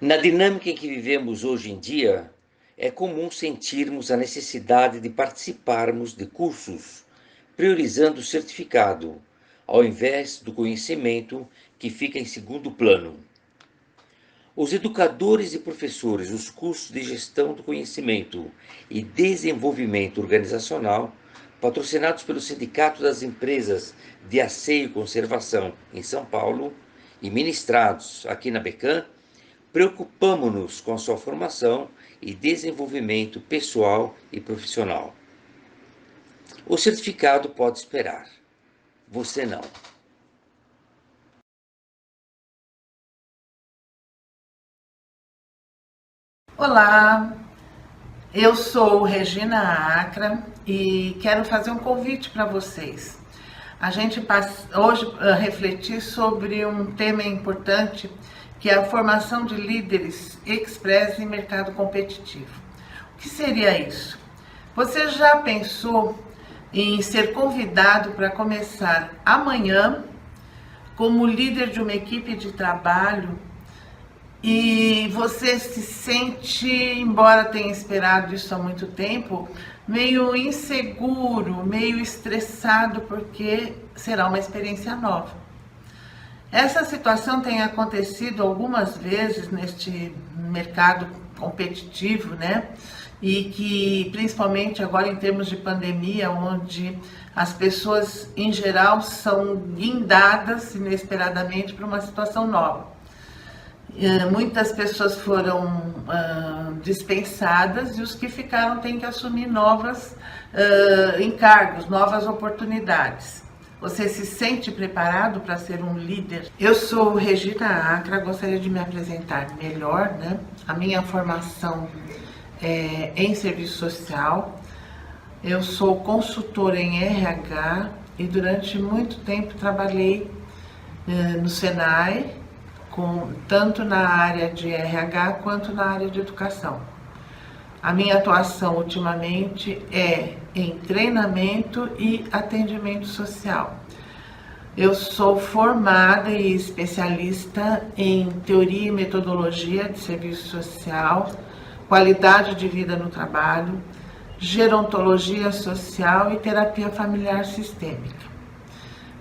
Na dinâmica em que vivemos hoje em dia, é comum sentirmos a necessidade de participarmos de cursos, priorizando o certificado, ao invés do conhecimento que fica em segundo plano. Os educadores e professores dos cursos de gestão do conhecimento e desenvolvimento organizacional, patrocinados pelo Sindicato das Empresas de Asseio e Conservação em São Paulo e ministrados aqui na Becam, preocupamo-nos com a sua formação e desenvolvimento pessoal e profissional. O certificado pode esperar. Você não. Olá, eu sou Regina Acra e quero fazer um convite para vocês. A gente hoje refletir sobre um tema importante que é a formação de líderes express em mercado competitivo. O que seria isso? Você já pensou em ser convidado para começar amanhã como líder de uma equipe de trabalho e você se sente, embora tenha esperado isso há muito tempo, meio inseguro, meio estressado, porque será uma experiência nova. Essa situação tem acontecido algumas vezes neste mercado competitivo, né? E que, principalmente agora em termos de pandemia, onde as pessoas em geral são guindadas inesperadamente para uma situação nova. Muitas pessoas foram dispensadas e os que ficaram têm que assumir novos encargos, novas oportunidades. Você se sente preparado para ser um líder? Eu sou Regina Acra, gostaria de me apresentar melhor, né? A minha formação é em serviço social. Eu sou consultora em RH e durante muito tempo trabalhei no Senai, tanto na área de RH quanto na área de educação. A minha atuação ultimamente é em treinamento e atendimento social. Eu sou formada e especialista em teoria e metodologia de serviço social, qualidade de vida no trabalho, gerontologia social e terapia familiar sistêmica.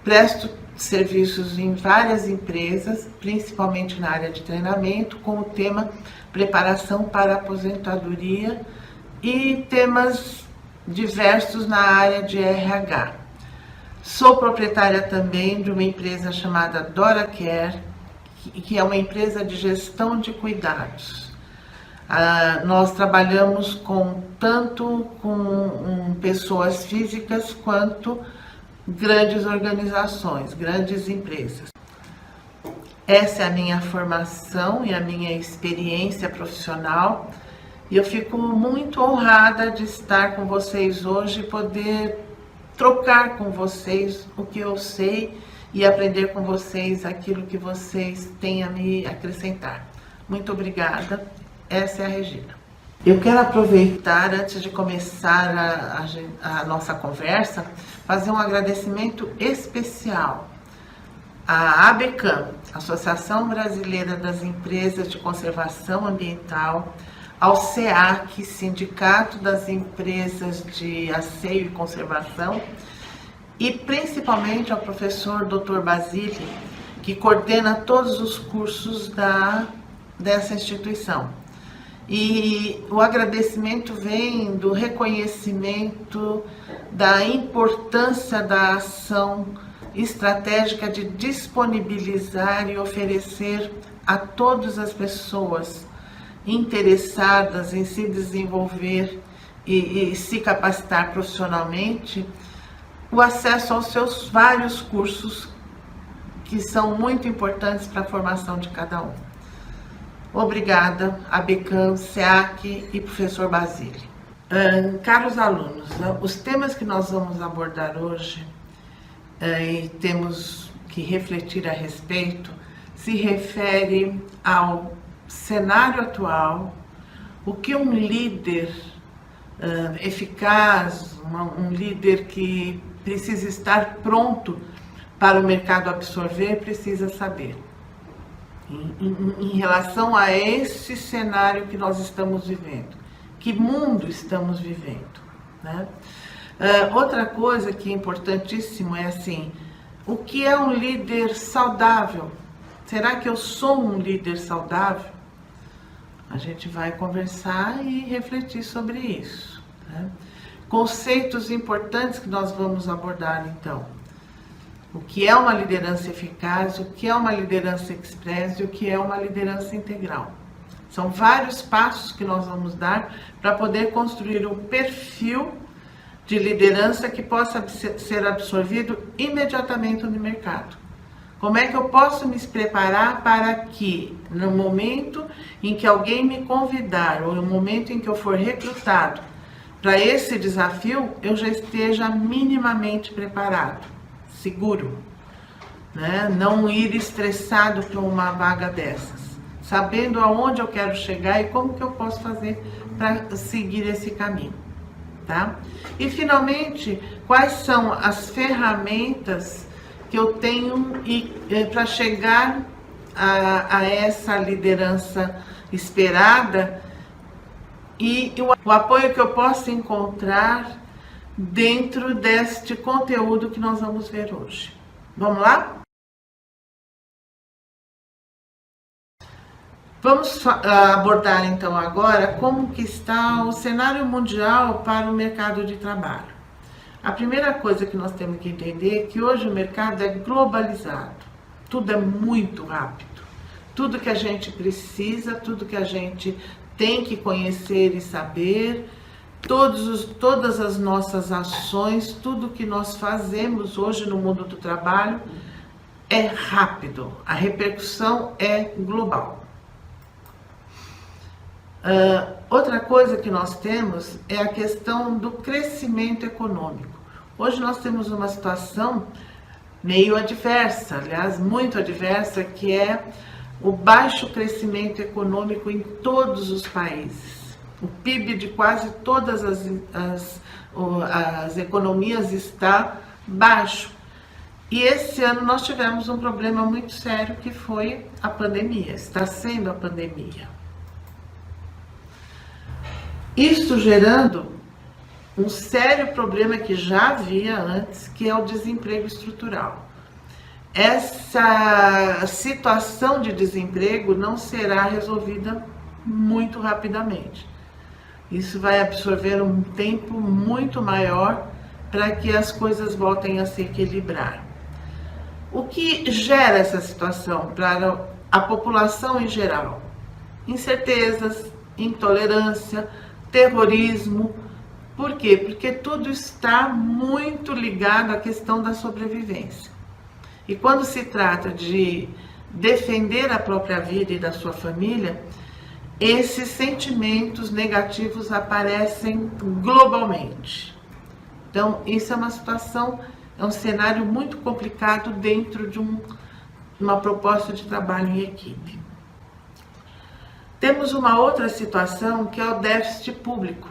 Presto serviços em várias empresas, principalmente na área de treinamento, com o tema preparação para a aposentadoria e temas diversos na área de RH. Sou proprietária também de uma empresa chamada Dora Care, que é uma empresa de gestão de cuidados. Nós trabalhamos tanto com pessoas físicas quanto grandes organizações, grandes empresas. Essa é a minha formação e a minha experiência profissional e eu fico muito honrada de estar com vocês hoje e poder trocar com vocês o que eu sei e aprender com vocês aquilo que vocês têm a me acrescentar. Muito obrigada. Essa é a Regina. Eu quero aproveitar, antes de começar a nossa conversa, fazer um agradecimento especial à ABECAM, Associação Brasileira das Empresas de Conservação Ambiental, ao SEAC, Sindicato das Empresas de Asseio e Conservação, e principalmente ao professor Dr. Basile, que coordena todos os cursos dessa instituição. E o agradecimento vem do reconhecimento da importância da ação estratégica de disponibilizar e oferecer a todas as pessoas interessadas em se desenvolver e se capacitar profissionalmente o acesso aos seus vários cursos que são muito importantes para a formação de cada um. Obrigada, ABECAM, SEAC e professor Basile. Caros alunos, os temas que nós vamos abordar hoje e temos que refletir a respeito se refere ao cenário atual, o que um líder eficaz, um líder que precisa estar pronto para o mercado absorver, precisa saber. em relação a esse cenário que nós estamos vivendo. Que mundo estamos vivendo, né? Outra coisa que é importantíssimo é assim, o que é um líder saudável? Será que eu sou um líder saudável? A gente vai conversar e refletir sobre isso, né? Conceitos importantes que nós vamos abordar então. O que é uma liderança eficaz, o que é uma liderança express e o que é uma liderança integral. São vários passos que nós vamos dar para poder construir um perfil de liderança que possa ser absorvido imediatamente no mercado. Como é que eu posso me preparar para que, no momento em que alguém me convidar, ou no momento em que eu for recrutado para esse desafio, eu já esteja minimamente preparado, seguro, né? Não ir estressado para uma vaga dessas, sabendo aonde eu quero chegar e como que eu posso fazer para seguir esse caminho, tá? E finalmente, quais são as ferramentas que eu tenho para chegar a essa liderança esperada e o apoio que eu posso encontrar dentro deste conteúdo que nós vamos ver hoje. Vamos lá? Vamos abordar então agora como que está o cenário mundial para o mercado de trabalho. A primeira coisa que nós temos que entender é que hoje o mercado é globalizado. Tudo é muito rápido. Tudo que a gente precisa, tudo que a gente tem que conhecer e saber, todas as nossas ações, tudo que nós fazemos hoje no mundo do trabalho é rápido. A repercussão é global. Outra coisa que nós temos é a questão do crescimento econômico. Hoje nós temos uma situação meio adversa, aliás, muito adversa, que é o baixo crescimento econômico em todos os países. O PIB de quase todas as economias está baixo. E esse ano nós tivemos um problema muito sério que foi a pandemia, está sendo a pandemia. Isso gerando um sério problema que já havia antes, que é o desemprego estrutural. Essa situação de desemprego não será resolvida muito rapidamente. Isso vai absorver um tempo muito maior para que as coisas voltem a se equilibrar. O que gera essa situação para a população em geral? Incertezas, intolerância, terrorismo. Por quê? Porque tudo está muito ligado à questão da sobrevivência. E quando se trata de defender a própria vida e da sua família, esses sentimentos negativos aparecem globalmente. Então, isso é uma situação, é um cenário muito complicado dentro de uma proposta de trabalho em equipe. Temos uma outra situação que é o déficit público,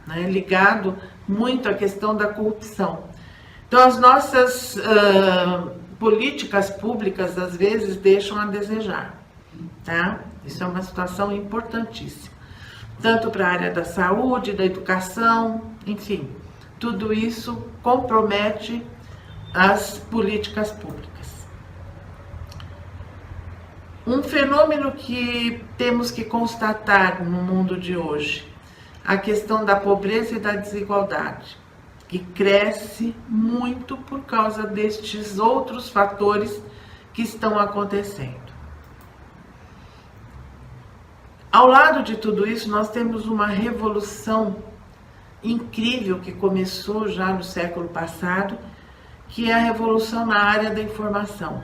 né, ligado muito à questão da corrupção. Então, as nossas políticas públicas, às vezes, deixam a desejar, tá? Isso é uma situação importantíssima, tanto para a área da saúde, da educação, enfim, tudo isso compromete as políticas públicas. Um fenômeno que temos que constatar no mundo de hoje, a questão da pobreza e da desigualdade, que cresce muito por causa destes outros fatores que estão acontecendo. Ao lado de tudo isso, nós temos uma revolução incrível que começou já no século passado, que é a revolução na área da informação.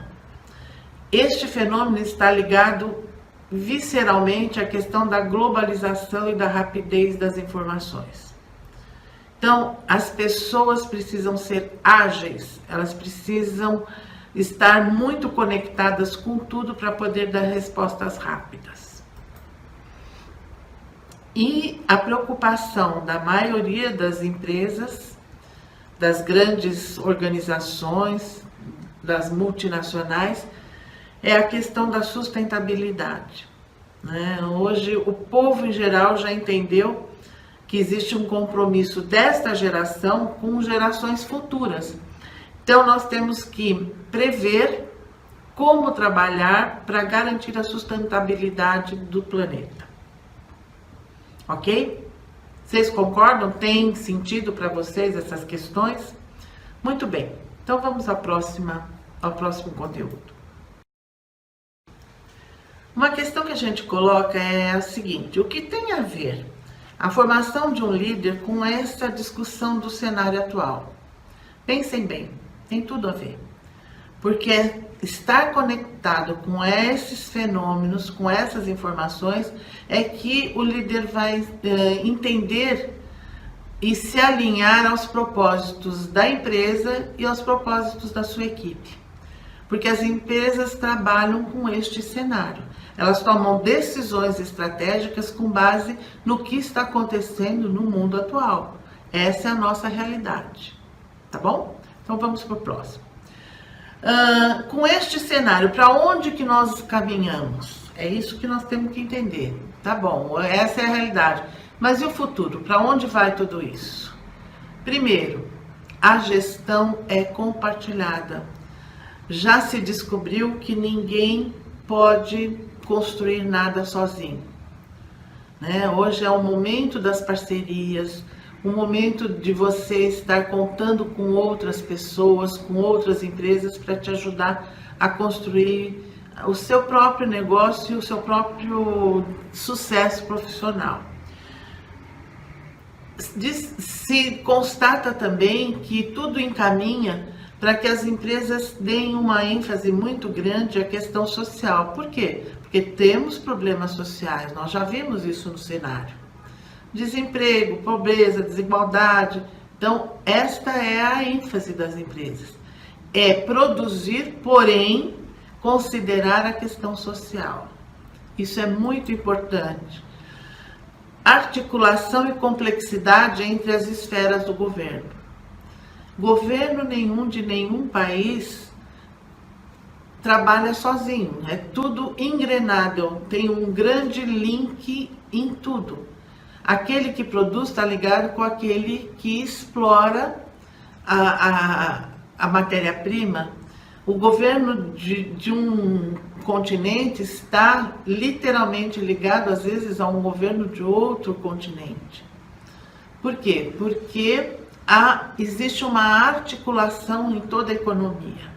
Este fenômeno está ligado visceralmente à questão da globalização e da rapidez das informações. Então, as pessoas precisam ser ágeis, elas precisam estar muito conectadas com tudo para poder dar respostas rápidas. E a preocupação da maioria das empresas, das grandes organizações, das multinacionais, é a questão da sustentabilidade, né? Hoje o povo em geral já entendeu que existe um compromisso desta geração com gerações futuras. Então nós temos que prever como trabalhar para garantir a sustentabilidade do planeta. Ok? Vocês concordam? Tem sentido para vocês essas questões? Muito bem. Então vamos ao próximo conteúdo. Uma questão que a gente coloca é a seguinte: o que tem a ver a formação de um líder com essa discussão do cenário atual? Pensem bem, tem tudo a ver. Porque estar conectado com esses fenômenos, com essas informações, é que o líder vai entender e se alinhar aos propósitos da empresa e aos propósitos da sua equipe. Porque as empresas trabalham com este cenário. Elas tomam decisões estratégicas com base no que está acontecendo no mundo atual. Essa é a nossa realidade. Tá bom? Então vamos para o próximo. Com este cenário, para onde que nós caminhamos? É isso que nós temos que entender. Tá bom, essa é a realidade. Mas e o futuro? Para onde vai tudo isso? Primeiro, a gestão é compartilhada. Já se descobriu que ninguém pode construir nada sozinho, né? Hoje é o momento das parcerias, o momento de você estar contando com outras pessoas, com outras empresas para te ajudar a construir o seu próprio negócio e o seu próprio sucesso profissional. Se constata também que tudo encaminha para que as empresas deem uma ênfase muito grande à questão social. Por quê? Porque temos problemas sociais, nós já vimos isso no cenário. Desemprego, pobreza, desigualdade. Então, esta é a ênfase das empresas. É produzir, porém, considerar a questão social. Isso é muito importante. Articulação e complexidade entre as esferas do governo. Governo nenhum de nenhum país trabalha sozinho, é tudo engrenado, tem um grande link em tudo. Aquele que produz está ligado com aquele que explora a matéria-prima. O governo de um continente está literalmente ligado, às vezes, a um governo de outro continente. Por quê? Porque existe uma articulação em toda a economia.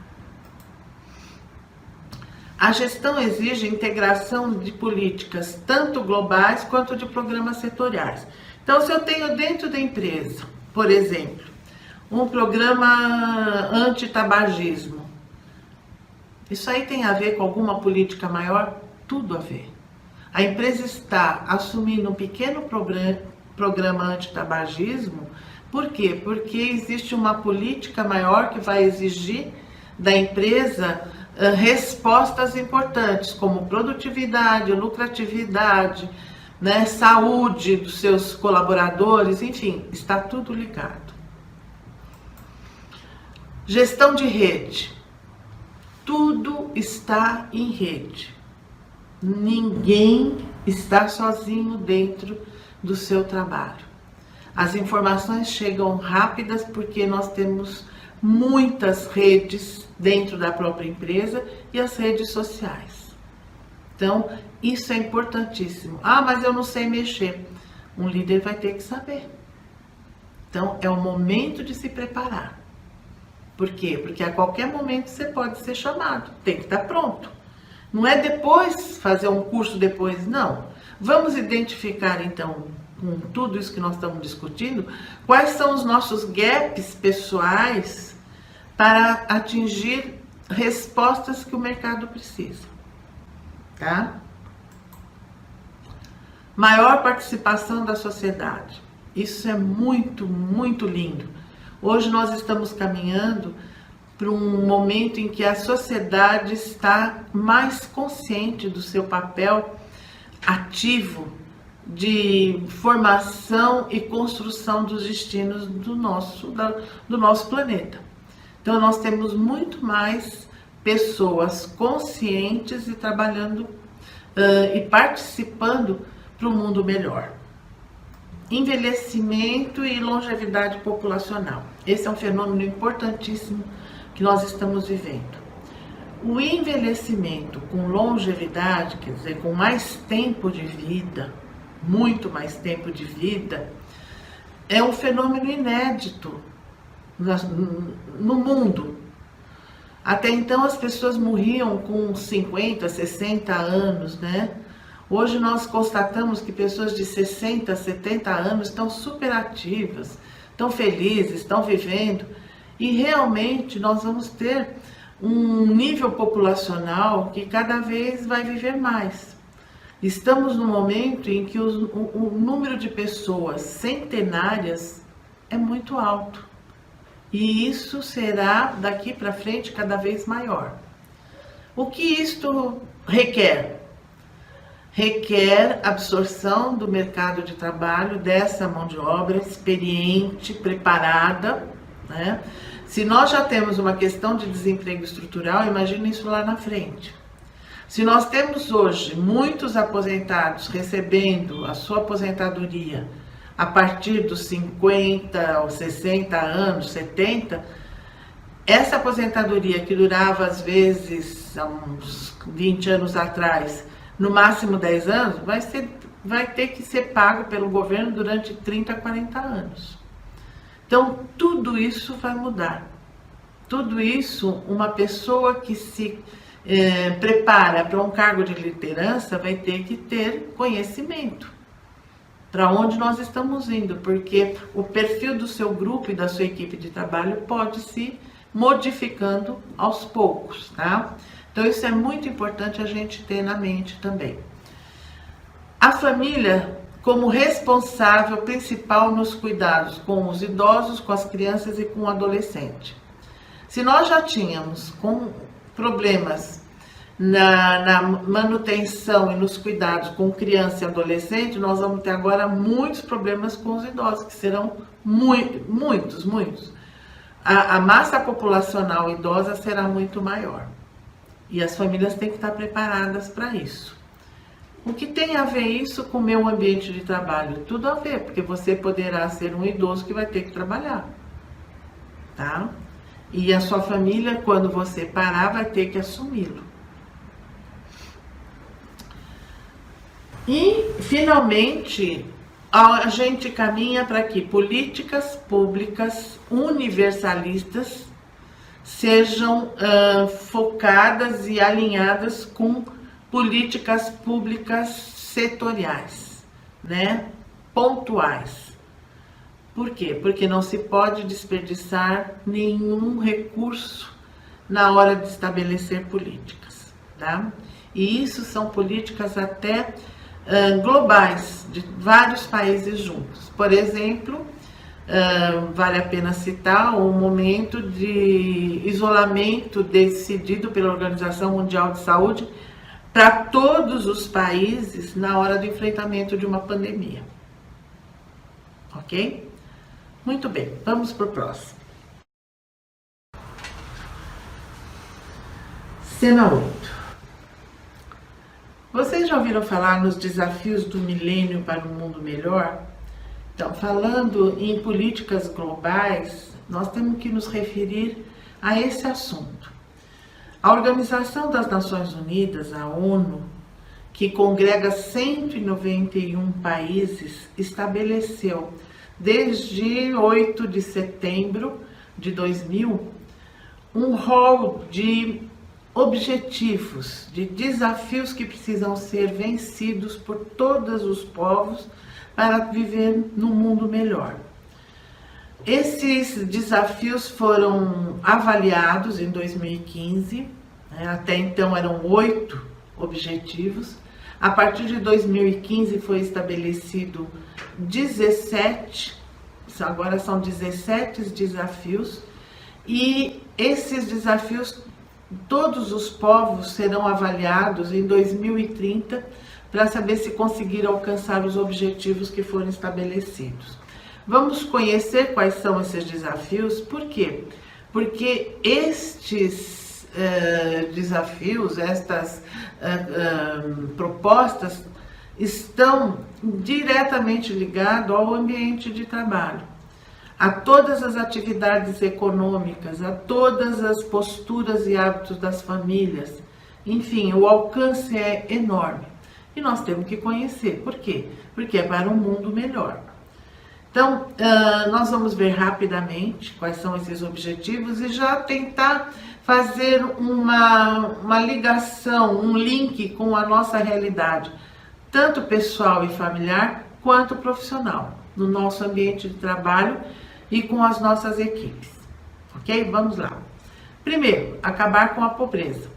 A gestão exige integração de políticas, tanto globais quanto de programas setoriais. Então, se eu tenho dentro da empresa, por exemplo, um programa anti-tabagismo, isso aí tem a ver com alguma política maior? Tudo a ver. A empresa está assumindo um pequeno programa anti-tabagismo. Por quê? Porque existe uma política maior que vai exigir da empresa respostas importantes, como produtividade, lucratividade, né, saúde dos seus colaboradores, enfim, está tudo ligado. Gestão de rede. Tudo está em rede. Ninguém está sozinho dentro do seu trabalho. As informações chegam rápidas porque nós temos muitas redes dentro da própria empresa e as redes sociais. Então, isso é importantíssimo. Mas eu não sei mexer. Um líder vai ter que saber. Então, é o momento de se preparar. Por quê? Porque a qualquer momento você pode ser chamado. Tem que estar pronto. Não é depois fazer um curso depois, não. Vamos identificar, então, com tudo isso que nós estamos discutindo, quais são os nossos gaps pessoais para atingir respostas que o mercado precisa, tá? Maior participação da sociedade. Isso é muito, muito lindo. Hoje nós estamos caminhando para um momento em que a sociedade está mais consciente do seu papel ativo de formação e construção dos destinos do nosso planeta. Então nós temos muito mais pessoas conscientes e trabalhando e participando para um mundo melhor. Envelhecimento e longevidade populacional. Esse é um fenômeno importantíssimo que nós estamos vivendo. O envelhecimento com longevidade, quer dizer, com mais tempo de vida, muito mais tempo de vida, é um fenômeno inédito no mundo. Até então as pessoas morriam com 50, 60 anos, né? Hoje nós constatamos que pessoas de 60, 70 anos estão super ativas, estão felizes, estão vivendo, e realmente nós vamos ter um nível populacional que cada vez vai viver mais. Estamos no momento em que o número de pessoas centenárias é muito alto, e isso será daqui para frente cada vez maior. O que isto requer? Requer absorção do mercado de trabalho dessa mão de obra experiente, preparada, né? Se nós já temos uma questão de desemprego estrutural, imagine isso lá na frente. Se nós temos hoje muitos aposentados recebendo a sua aposentadoria a partir dos 50 ou 60 anos, 70, essa aposentadoria que durava às vezes há uns 20 anos atrás, no máximo 10 anos, vai ter que ser pago pelo governo durante 30, 40 anos. Então, tudo isso vai mudar. Tudo isso, uma pessoa que se prepara para um cargo de liderança vai ter que ter conhecimento. Para onde nós estamos indo, porque o perfil do seu grupo e da sua equipe de trabalho pode se modificando aos poucos, tá? Então isso é muito importante a gente ter na mente também. A família como responsável principal nos cuidados com os idosos, com as crianças e com o adolescente. Se nós já tínhamos com problemas na manutenção e nos cuidados com criança e adolescente, nós vamos ter agora muitos problemas com os idosos, que serão muitos. A massa populacional idosa será muito maior. E as famílias têm que estar preparadas para isso. O que tem a ver isso com o meu ambiente de trabalho? Tudo a ver, porque você poderá ser um idoso que vai ter que trabalhar, tá? E a sua família, quando você parar, vai ter que assumi-lo. E, finalmente, a gente caminha para que políticas públicas universalistas sejam focadas e alinhadas com políticas públicas setoriais, né? Pontuais. Por quê? Porque não se pode desperdiçar nenhum recurso na hora de estabelecer políticas, tá? E isso são políticas até globais, de vários países juntos. Por exemplo, vale a pena citar o momento de isolamento decidido pela Organização Mundial de Saúde para todos os países na hora do enfrentamento de uma pandemia. Ok? Muito bem, vamos para o próximo. Cena 8. Vocês já ouviram falar nos desafios do milênio para um mundo melhor? Então, falando em políticas globais, nós temos que nos referir a esse assunto. A Organização das Nações Unidas, a ONU, que congrega 191 países, estabeleceu desde 8 de setembro de 2000 um rol de objetivos, de desafios que precisam ser vencidos por todos os povos para viver num mundo melhor. Esses desafios foram avaliados em 2015, né? Até então eram 8 objetivos. A partir de 2015 foi estabelecido 17, agora são 17 desafios, e esses desafios, todos os povos serão avaliados em 2030 para saber se conseguiram alcançar os objetivos que foram estabelecidos. Vamos conhecer quais são esses desafios. Por quê? Porque estes desafios, estas propostas estão diretamente ligados ao ambiente de trabalho, a todas as atividades econômicas, a todas as posturas e hábitos das famílias. Enfim, o alcance é enorme e nós temos que conhecer. Por quê? Porque é para um mundo melhor. Então, nós vamos ver rapidamente quais são esses objetivos e já tentar fazer uma ligação, um link com a nossa realidade, tanto pessoal e familiar, quanto profissional, no nosso ambiente de trabalho e com as nossas equipes. Ok? Vamos lá. Primeiro, acabar com a pobreza.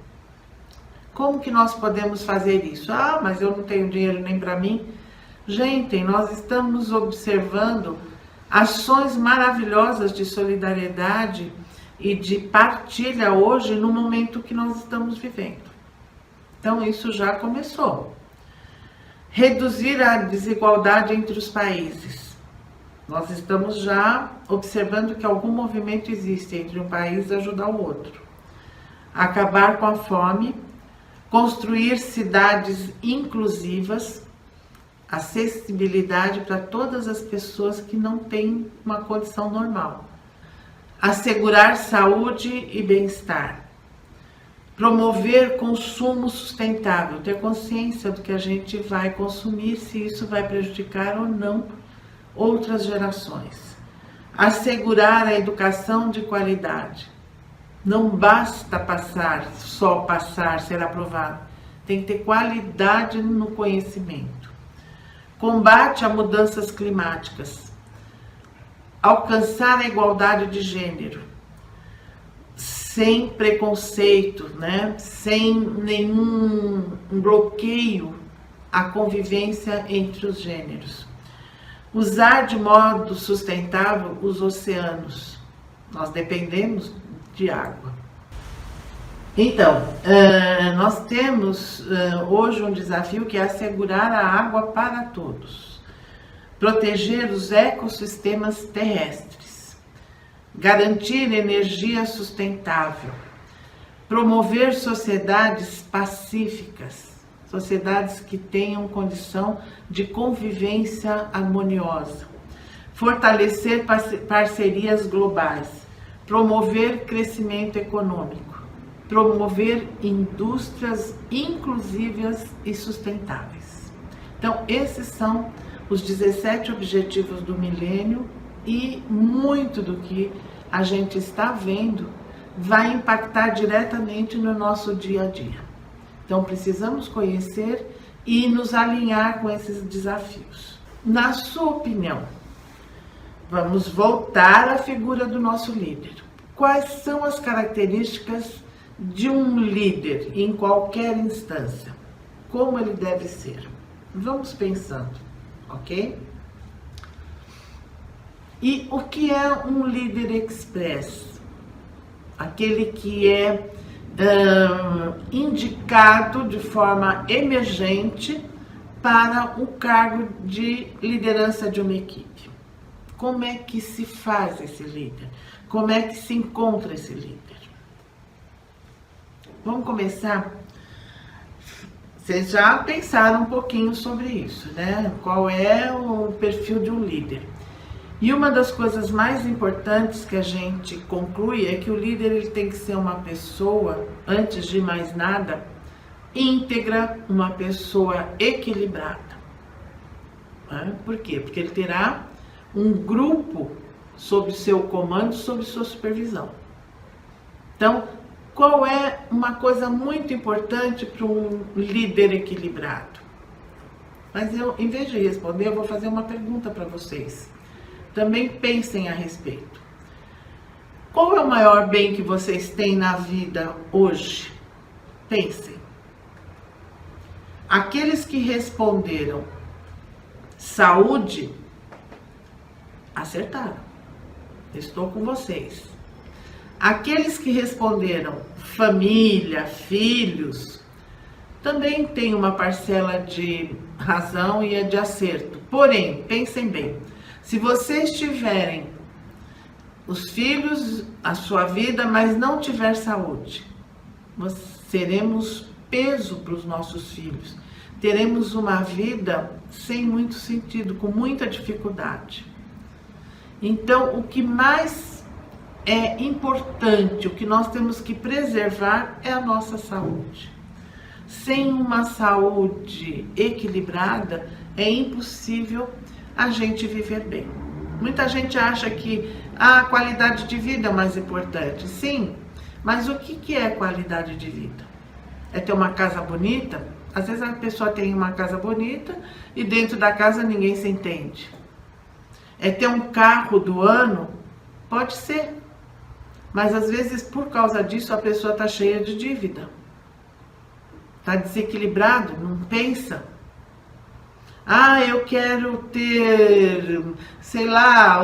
Como que nós podemos fazer isso? Ah, mas eu não tenho dinheiro nem para mim. Gente, nós estamos observando ações maravilhosas de solidariedade e de partilha hoje no momento que nós estamos vivendo. Então, isso já começou. Reduzir a desigualdade entre os países. Nós estamos já observando que algum movimento existe entre um país ajudar o outro. Acabar com a fome, construir cidades inclusivas, acessibilidade para todas as pessoas que não têm uma condição normal. Assegurar saúde e bem-estar. Promover consumo sustentável, ter consciência do que a gente vai consumir, se isso vai prejudicar ou não outras gerações. Assegurar a educação de qualidade. Não basta só passar, ser aprovado. Tem que ter qualidade no conhecimento. Combate a mudanças climáticas. Alcançar a igualdade de gênero. Sem preconceito, né? Sem nenhum bloqueio à convivência entre os gêneros. Usar de modo sustentável os oceanos. Nós dependemos de água. Então, nós temos hoje um desafio que é assegurar a água para todos, proteger os ecossistemas terrestres, garantir energia sustentável, promover sociedades pacíficas, sociedades que tenham condição de convivência harmoniosa, fortalecer parcerias globais, promover crescimento econômico, promover indústrias inclusivas e sustentáveis. Então, esses são os 17 objetivos do milênio e muito do que a gente está vendo vai impactar diretamente no nosso dia a dia. Então, precisamos conhecer e nos alinhar com esses desafios. Na sua opinião, vamos voltar à figura do nosso líder. Quais são as características de um líder em qualquer instância? Como ele deve ser? Vamos pensando, ok? E o que é um líder express? Aquele que é indicado de forma emergente para o cargo de liderança de uma equipe. Como é que se faz esse líder? Como é que se encontra esse líder? Vamos começar. Vocês já pensaram um pouquinho sobre isso, né? Qual é o perfil de um líder? E uma das coisas mais importantes que a gente conclui é que o líder ele tem que ser uma pessoa, antes de mais nada, íntegra, uma pessoa equilibrada. Por quê? Porque ele terá um grupo sob seu comando, sob sua supervisão. Então, qual é uma coisa muito importante para um líder equilibrado? Mas eu, em vez de responder, eu vou fazer uma pergunta para vocês. Também pensem a respeito. Qual é o maior bem que vocês têm na vida hoje? Pensem. Aqueles que responderam saúde, acertaram. Estou com vocês. Aqueles que responderam família, filhos, também tem uma parcela de razão e de acerto. Porém, pensem bem, se vocês tiverem os filhos, a sua vida, mas não tiver saúde, seremos peso para os nossos filhos. Teremos uma vida sem muito sentido, com muita dificuldade. Então, o que mais é importante, o que nós temos que preservar é a nossa saúde. Sem uma saúde equilibrada, é impossível a gente viver bem. Muita gente acha que a qualidade de vida é o mais importante. Sim, mas o que é qualidade de vida? É ter uma casa bonita? Às vezes a pessoa tem uma casa bonita e dentro da casa ninguém se entende. É ter um carro do ano? Pode ser. Mas às vezes por causa disso a pessoa está cheia de dívida. Está desequilibrado, não pensa. Ah, eu quero ter, sei lá,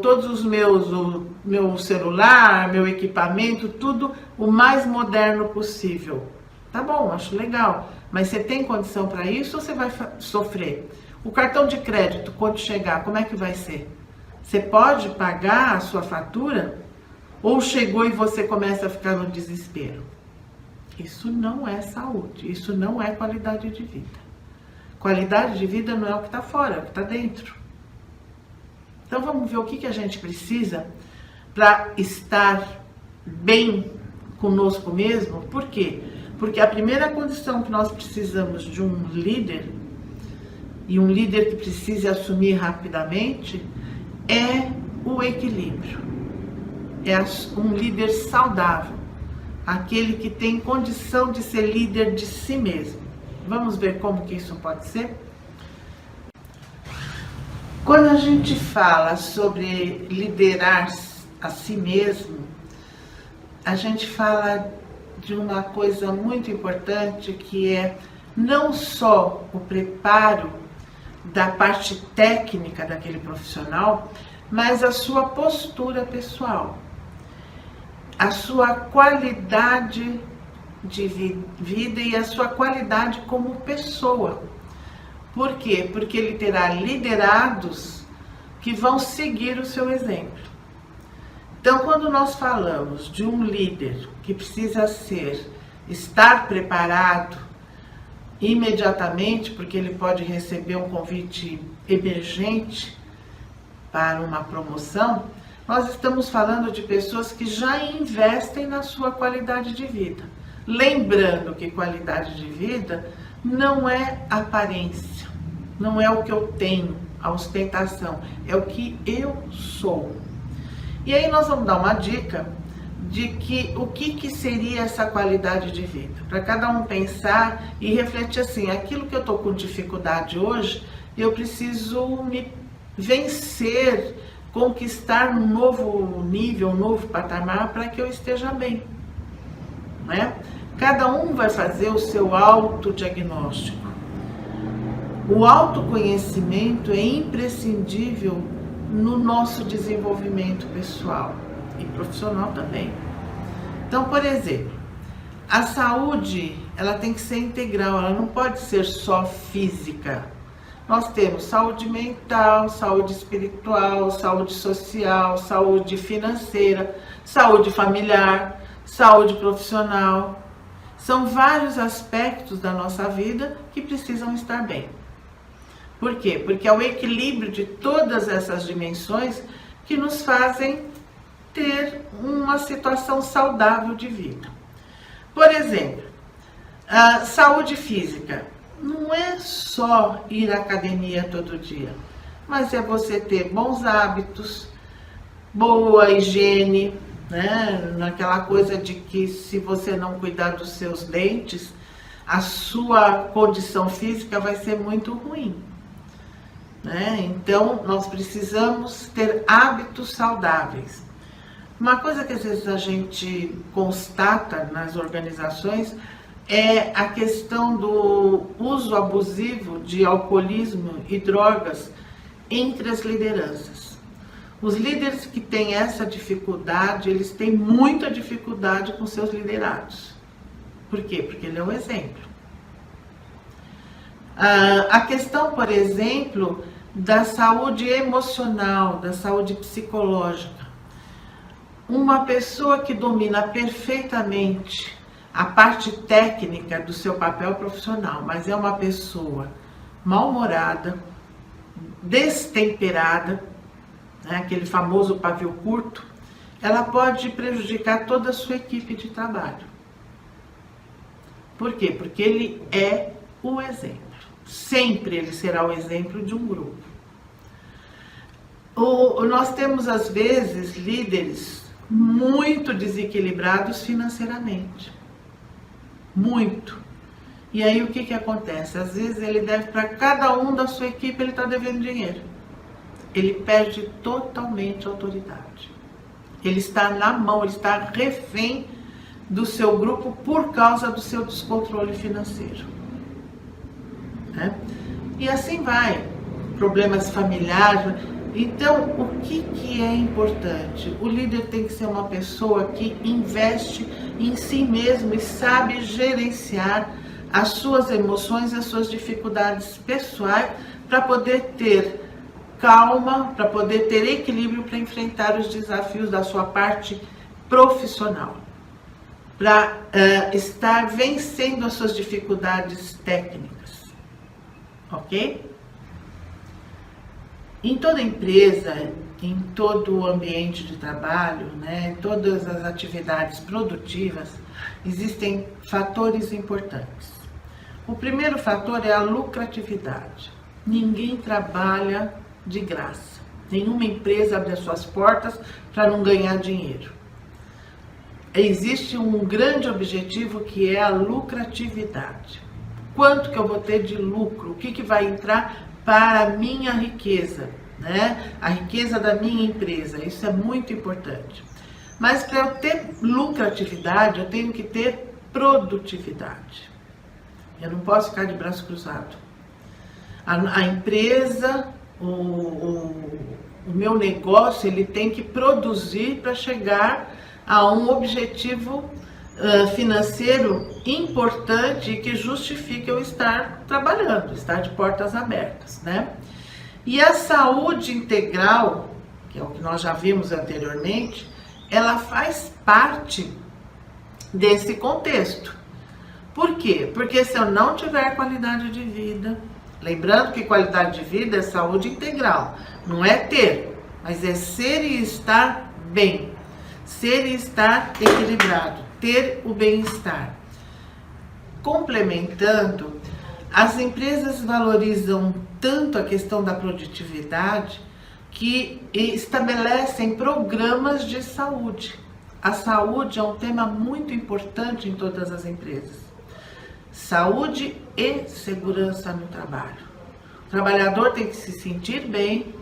todos os meu celular, meu equipamento, tudo o mais moderno possível. Tá bom, acho legal. Mas você tem condição para isso ou você vai sofrer? O cartão de crédito, quando chegar, como é que vai ser? Você pode pagar a sua fatura? Ou chegou e você começa a ficar no desespero? Isso não é saúde, isso não é qualidade de vida. Qualidade de vida não é o que está fora, é o que está dentro. Então vamos ver o que a gente precisa para estar bem conosco mesmo. Por quê? Porque a primeira condição que nós precisamos de um líder, e um líder que precise assumir rapidamente, é o equilíbrio. É um líder saudável, aquele que tem condição de ser líder de si mesmo. Vamos ver como que isso pode ser? Quando a gente fala sobre liderar a si mesmo, a gente fala de uma coisa muito importante, que é não só o preparo da parte técnica daquele profissional, mas a sua postura pessoal, a sua qualidade de vida e a sua qualidade como pessoa. Por quê? Porque ele terá liderados que vão seguir o seu exemplo. Então, quando nós falamos de um líder que precisa estar preparado imediatamente, porque ele pode receber um convite emergente para uma promoção, nós estamos falando de pessoas que já investem na sua qualidade de vida. Lembrando que qualidade de vida não é aparência, não é o que eu tenho, a ostentação, é o que eu sou. E aí nós vamos dar uma dica de o que seria essa qualidade de vida, para cada um pensar e refletir assim: aquilo que eu estou com dificuldade hoje, eu preciso me vencer, conquistar um novo nível, um novo patamar para que eu esteja bem, né? Cada um vai fazer o seu autodiagnóstico. O autoconhecimento é imprescindível no nosso desenvolvimento pessoal e profissional também. Então, por exemplo, a saúde, ela tem que ser integral, ela não pode ser só física. Nós temos saúde mental, saúde espiritual, saúde social, saúde financeira, saúde familiar, saúde profissional. São vários aspectos da nossa vida que precisam estar bem. Por quê? Porque é o equilíbrio de todas essas dimensões que nos fazem ter uma situação saudável de vida. Por exemplo, a saúde física não é só ir à academia todo dia, mas é você ter bons hábitos, boa higiene, né? Naquela coisa de que se você não cuidar dos seus dentes, a sua condição física vai ser muito ruim, né? Então, nós precisamos ter hábitos saudáveis. Uma coisa que às vezes a gente constata nas organizações é a questão do uso abusivo de alcoolismo e drogas entre as lideranças. Os líderes que têm essa dificuldade, eles têm muita dificuldade com seus liderados. Por quê? Porque ele é um exemplo. A questão, por exemplo, da saúde emocional, da saúde psicológica. Uma pessoa que domina perfeitamente a parte técnica do seu papel profissional, mas é uma pessoa mal-humorada, destemperada, né, aquele famoso pavio curto, ela pode prejudicar toda a sua equipe de trabalho. Por quê? Porque ele é o exemplo. Sempre ele será o exemplo de um grupo. Nós temos, às vezes, líderes muito desequilibrados financeiramente. Muito. E aí o que acontece? Às vezes ele deve para cada um da sua equipe, ele está devendo dinheiro. Ele perde totalmente a autoridade. Ele está na mão, ele está refém do seu grupo por causa do seu descontrole financeiro. Né? E assim vai. Problemas familiares. Então, o que é importante? O líder tem que ser uma pessoa que investe em si mesmo e sabe gerenciar as suas emoções e as suas dificuldades pessoais para poder ter calma, para poder ter equilíbrio para enfrentar os desafios da sua parte profissional, para estar vencendo as suas dificuldades técnicas, ok? Em toda empresa, em todo o ambiente de trabalho, né, em todas as atividades produtivas, existem fatores importantes. O primeiro fator é a lucratividade. Ninguém trabalha de graça. Nenhuma empresa abre as suas portas para não ganhar dinheiro. Existe um grande objetivo que é a lucratividade. Quanto que eu vou ter de lucro? O que vai entrar para a minha riqueza, né? A riqueza da minha empresa. Isso é muito importante. Mas para eu ter lucratividade, eu tenho que ter produtividade. Eu não posso ficar de braço cruzado. A empresa, o meu negócio, ele tem que produzir para chegar a um objetivo financeiro importante e que justifique eu estar trabalhando, estar de portas abertas, né? E a saúde integral, que é o que nós já vimos anteriormente, ela faz parte desse contexto. Por quê? Porque se eu não tiver qualidade de vida, lembrando que qualidade de vida é saúde integral, não é ter, mas é ser e estar bem, ser e estar equilibrado, ter o bem-estar. Complementando, as empresas valorizam tanto a questão da produtividade que estabelecem programas de saúde. A saúde é um tema muito importante em todas as empresas. Saúde e segurança no trabalho. O trabalhador tem que se sentir bem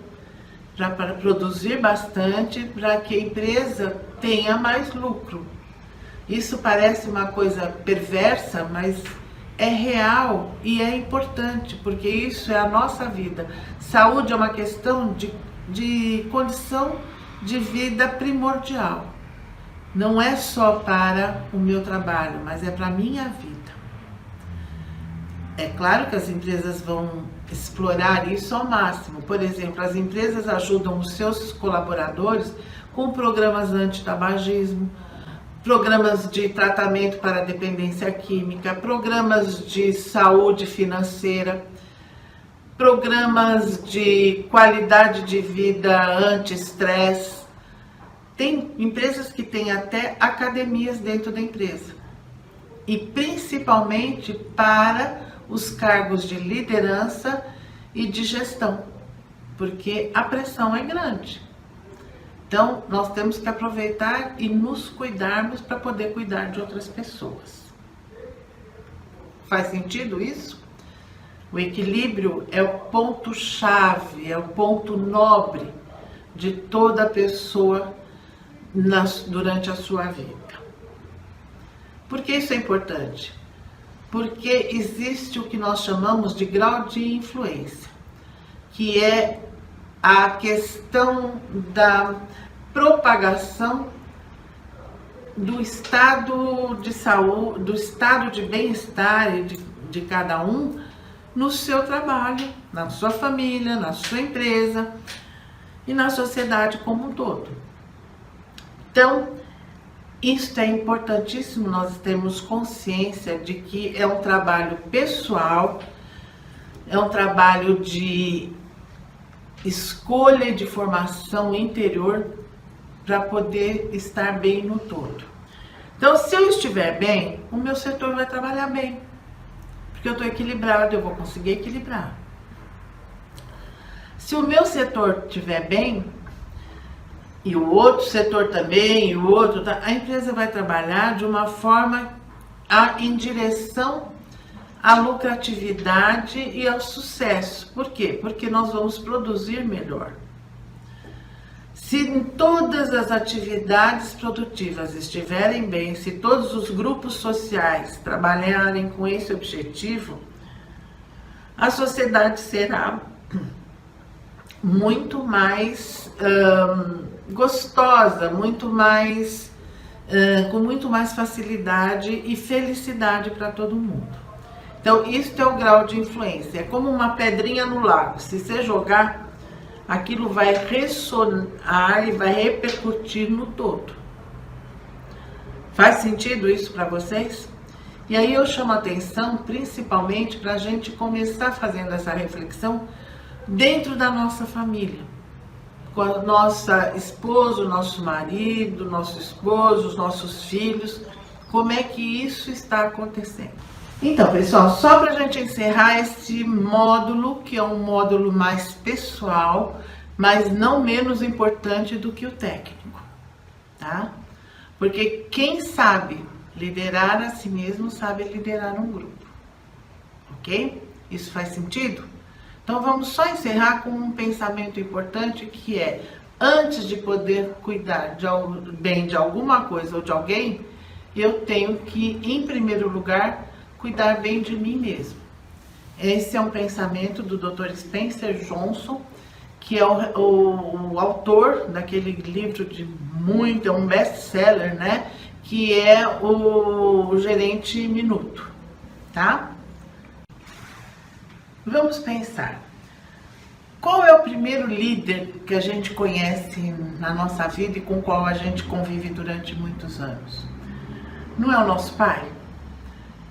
para produzir bastante, para que a empresa tenha mais lucro. Isso parece uma coisa perversa, mas é real e é importante, porque isso é a nossa vida. Saúde é uma questão de condição de vida primordial. Não é só para o meu trabalho, mas é para a minha vida. É claro que as empresas vão explorar isso ao máximo. Por exemplo, as empresas ajudam os seus colaboradores com programas anti-tabagismo, programas de tratamento para dependência química, programas de saúde financeira, programas de qualidade de vida anti-estresse. Tem empresas que têm até academias dentro da empresa. E principalmente para os cargos de liderança e de gestão, porque a pressão é grande. Então, nós temos que aproveitar e nos cuidarmos para poder cuidar de outras pessoas. Faz sentido isso? O equilíbrio é o ponto-chave, é o ponto nobre de toda pessoa durante a sua vida. Por que isso é importante? Porque existe o que nós chamamos de grau de influência, que é a questão da propagação do estado de saúde, do estado de bem-estar de cada um no seu trabalho, na sua família, na sua empresa e na sociedade como um todo. Então, Isso é importantíssimo, nós temos consciência de que é um trabalho pessoal, é um trabalho de escolha de formação interior para poder estar bem no todo. Então, se eu estiver bem, o meu setor vai trabalhar bem, porque eu estou equilibrado, eu vou conseguir equilibrar. Se o meu setor estiver bem, e o outro setor também, e o outro, a empresa vai trabalhar de uma forma em direção à lucratividade e ao sucesso. Por quê? Porque nós vamos produzir melhor. Se em todas as atividades produtivas estiverem bem, se todos os grupos sociais trabalharem com esse objetivo, a sociedade será muito mais gostosa, muito mais com muito mais facilidade e felicidade para todo mundo. Então, isso é o grau de influência. É como uma pedrinha no lago. Se você jogar, aquilo vai ressoar e vai repercutir no todo. Faz sentido isso para vocês? E aí eu chamo a atenção principalmente para a gente começar fazendo essa reflexão dentro da nossa família, com a nossa esposa, nosso marido, nosso esposo, os nossos filhos, como é que isso está acontecendo. Então, pessoal, só para a gente encerrar esse módulo, que é um módulo mais pessoal, mas não menos importante do que o técnico, tá? Porque quem sabe liderar a si mesmo sabe liderar um grupo, ok? Isso faz sentido? Então vamos só encerrar com um pensamento importante que é, antes de poder cuidar bem de alguma coisa ou de alguém, eu tenho que, em primeiro lugar, cuidar bem de mim mesmo. Esse é um pensamento do Dr. Spencer Johnson, que é o autor daquele livro é um best-seller, né? Que é o Gerente Minuto, tá? Vamos pensar. Qual é o primeiro líder que a gente conhece na nossa vida e com o qual a gente convive durante muitos anos? Não é o nosso pai?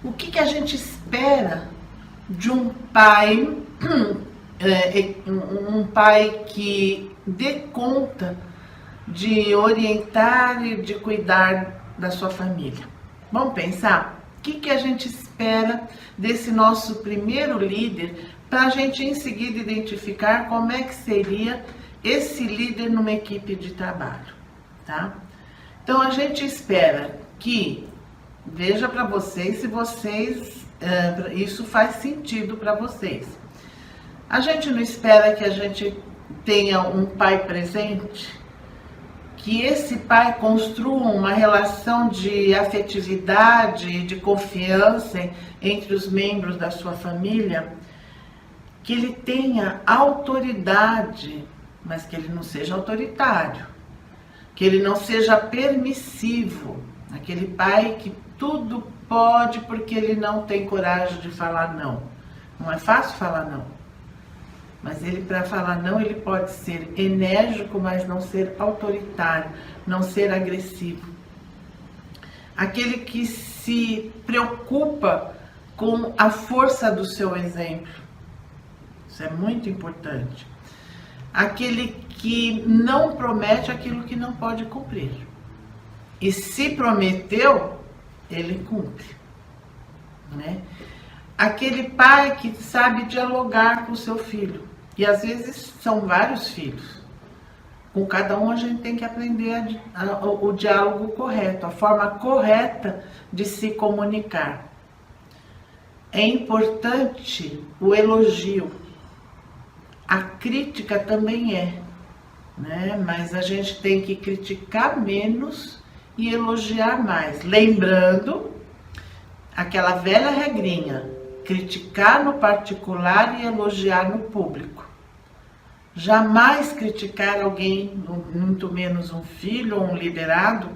O que a gente espera de um pai, um pai que dê conta de orientar e de cuidar da sua família? Vamos pensar? O que a gente espera desse nosso primeiro líder para a gente em seguida identificar como é que seria esse líder numa equipe de trabalho, tá? Então a gente espera que, veja para vocês se isso faz sentido para vocês. A gente não espera que a gente tenha um pai presente, que esse pai construa uma relação de afetividade, de confiança entre os membros da sua família, que ele tenha autoridade, mas que ele não seja autoritário, que ele não seja permissivo, aquele pai que tudo pode porque ele não tem coragem de falar não. Não é fácil falar não. Mas ele, para falar não, ele pode ser enérgico, mas não ser autoritário, não ser agressivo. Aquele que se preocupa com a força do seu exemplo. Isso é muito importante. Aquele que não promete aquilo que não pode cumprir. E se prometeu, ele cumpre, né? Aquele pai que sabe dialogar com o seu filho. E às vezes são vários filhos. Com cada um a gente tem que aprender o diálogo correto, a forma correta de se comunicar. É importante o elogio. A crítica também é, né? Mas a gente tem que criticar menos e elogiar mais. Lembrando aquela velha regrinha: criticar no particular e elogiar no público. Jamais criticar alguém, muito menos um filho ou um liderado,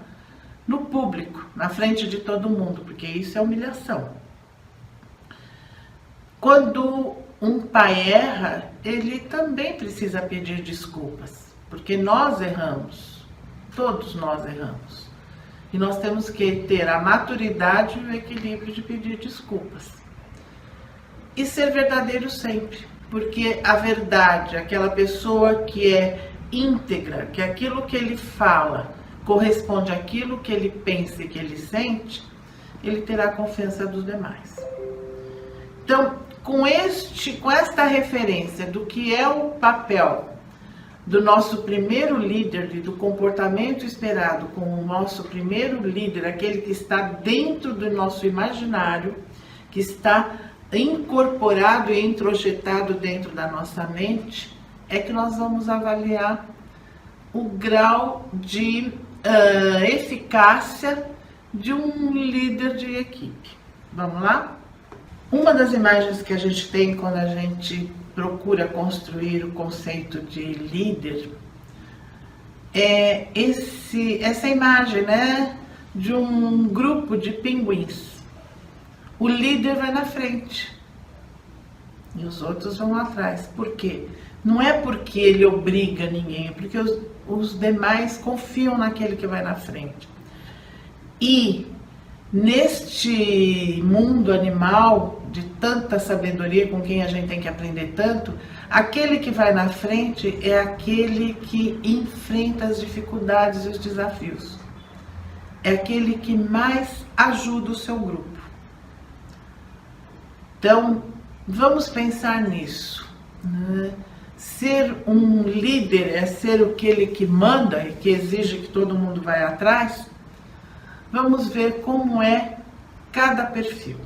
no público, na frente de todo mundo, porque isso é humilhação. Quando um pai erra, ele também precisa pedir desculpas, porque nós erramos, todos nós erramos. E nós temos que ter a maturidade e o equilíbrio de pedir desculpas. E ser verdadeiro sempre, porque a verdade, aquela pessoa que é íntegra, que aquilo que ele fala corresponde àquilo que ele pensa e que ele sente, ele terá a confiança dos demais. Então, com esta referência do que é o papel do nosso primeiro líder e do comportamento esperado com o nosso primeiro líder, aquele que está dentro do nosso imaginário, que está incorporado e introjetado dentro da nossa mente, é que nós vamos avaliar o grau de eficácia de um líder de equipe. Vamos lá? Uma das imagens que a gente tem quando a gente procura construir o conceito de líder é essa imagem, né, de um grupo de pinguins. O líder vai na frente e os outros vão atrás. Por quê? Não é porque ele obriga ninguém, é porque os demais confiam naquele que vai na frente. E neste mundo animal de tanta sabedoria com quem a gente tem que aprender tanto, aquele que vai na frente é aquele que enfrenta as dificuldades e os desafios. É aquele que mais ajuda o seu grupo. Então, vamos pensar nisso, né? Ser um líder é ser aquele que manda e que exige que todo mundo vai atrás. Vamos ver como é cada perfil.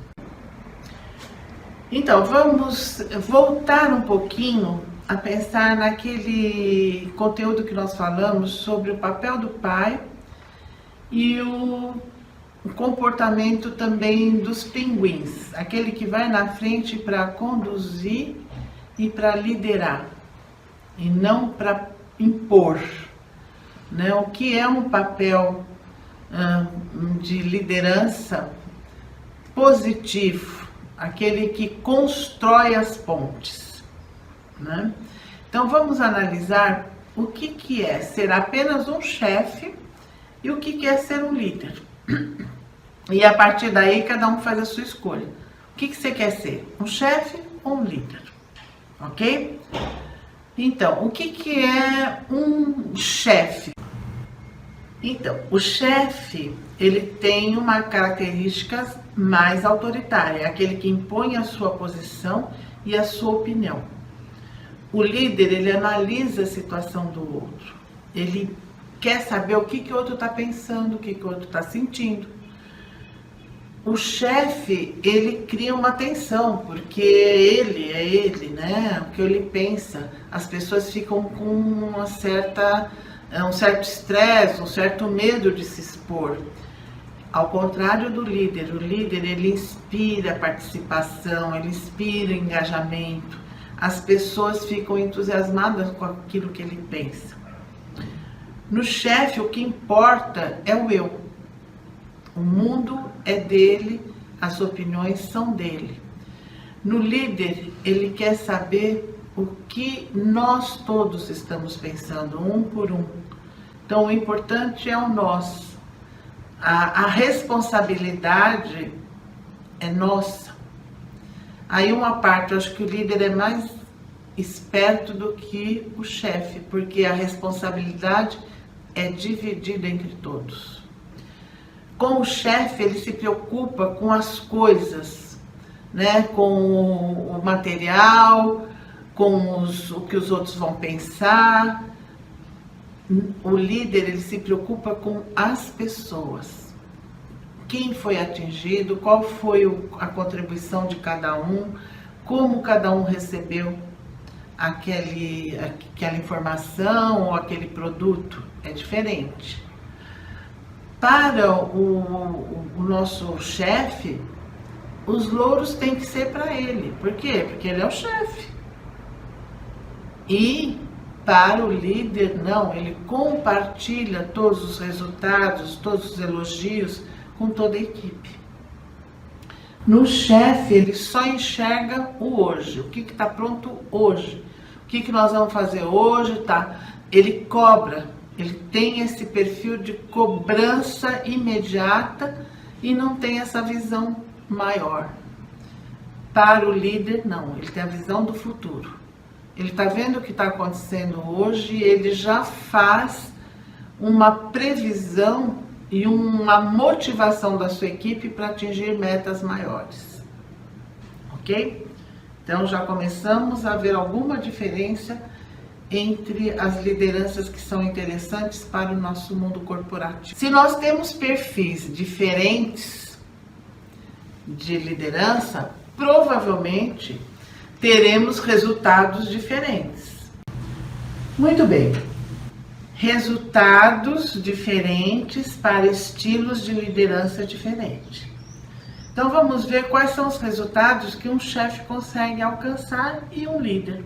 Então, vamos voltar um pouquinho a pensar naquele conteúdo que nós falamos sobre o papel do pai e o comportamento também dos pinguins, aquele que vai na frente para conduzir e para liderar, e não para impor, né? O que é um papel de liderança positivo, aquele que constrói as pontes, né? Então vamos analisar o que é ser apenas um chefe e o que é ser um líder. E a partir daí cada um faz a sua escolha. O que você quer ser? Um chefe ou um líder? Ok? Então, o que é um chefe? Então, o chefe, ele tem uma característica mais autoritária, aquele que impõe a sua posição e a sua opinião. O líder, ele analisa a situação do outro, ele quer saber o que o outro está pensando, o que o outro está sentindo. O chefe, ele cria uma tensão, porque ele, né? O que ele pensa. As pessoas ficam com um certo estresse, um certo medo de se expor. Ao contrário do líder, o líder, ele inspira participação, ele inspira engajamento. As pessoas ficam entusiasmadas com aquilo que ele pensa. No chefe, o que importa é o eu. O mundo é dele, as opiniões são dele. No líder, ele quer saber o que nós todos estamos pensando, um por um. Então, o importante é o nós. A responsabilidade é nossa. Aí uma parte, eu acho que o líder é mais esperto do que o chefe, porque a responsabilidade é dividida entre todos. Com o chefe, ele se preocupa com as coisas, né? Com o material, com o que os outros vão pensar. O líder, ele se preocupa com as pessoas. Quem foi atingido, qual foi a contribuição de cada um, como cada um recebeu aquela informação ou aquele produto. É diferente. Para o nosso chefe, os louros têm que ser para ele. Por quê? Porque ele é o chefe. E para o líder, não, ele compartilha todos os resultados, todos os elogios com toda a equipe. No chefe, ele só enxerga o hoje, o que está pronto hoje, o que nós vamos fazer hoje, tá? Ele cobra Ele tem esse perfil de cobrança imediata e não tem essa visão maior. Para o líder, não, ele tem a visão do futuro. Ele está vendo o que está acontecendo hoje e ele já faz uma previsão e uma motivação da sua equipe para atingir metas maiores. Ok? Então já começamos a ver alguma diferença entre as lideranças que são interessantes para o nosso mundo corporativo. Se nós temos perfis diferentes de liderança, provavelmente teremos resultados diferentes. Muito bem. Resultados diferentes para estilos de liderança diferentes. Então vamos ver quais são os resultados que um chefe consegue alcançar e um líder.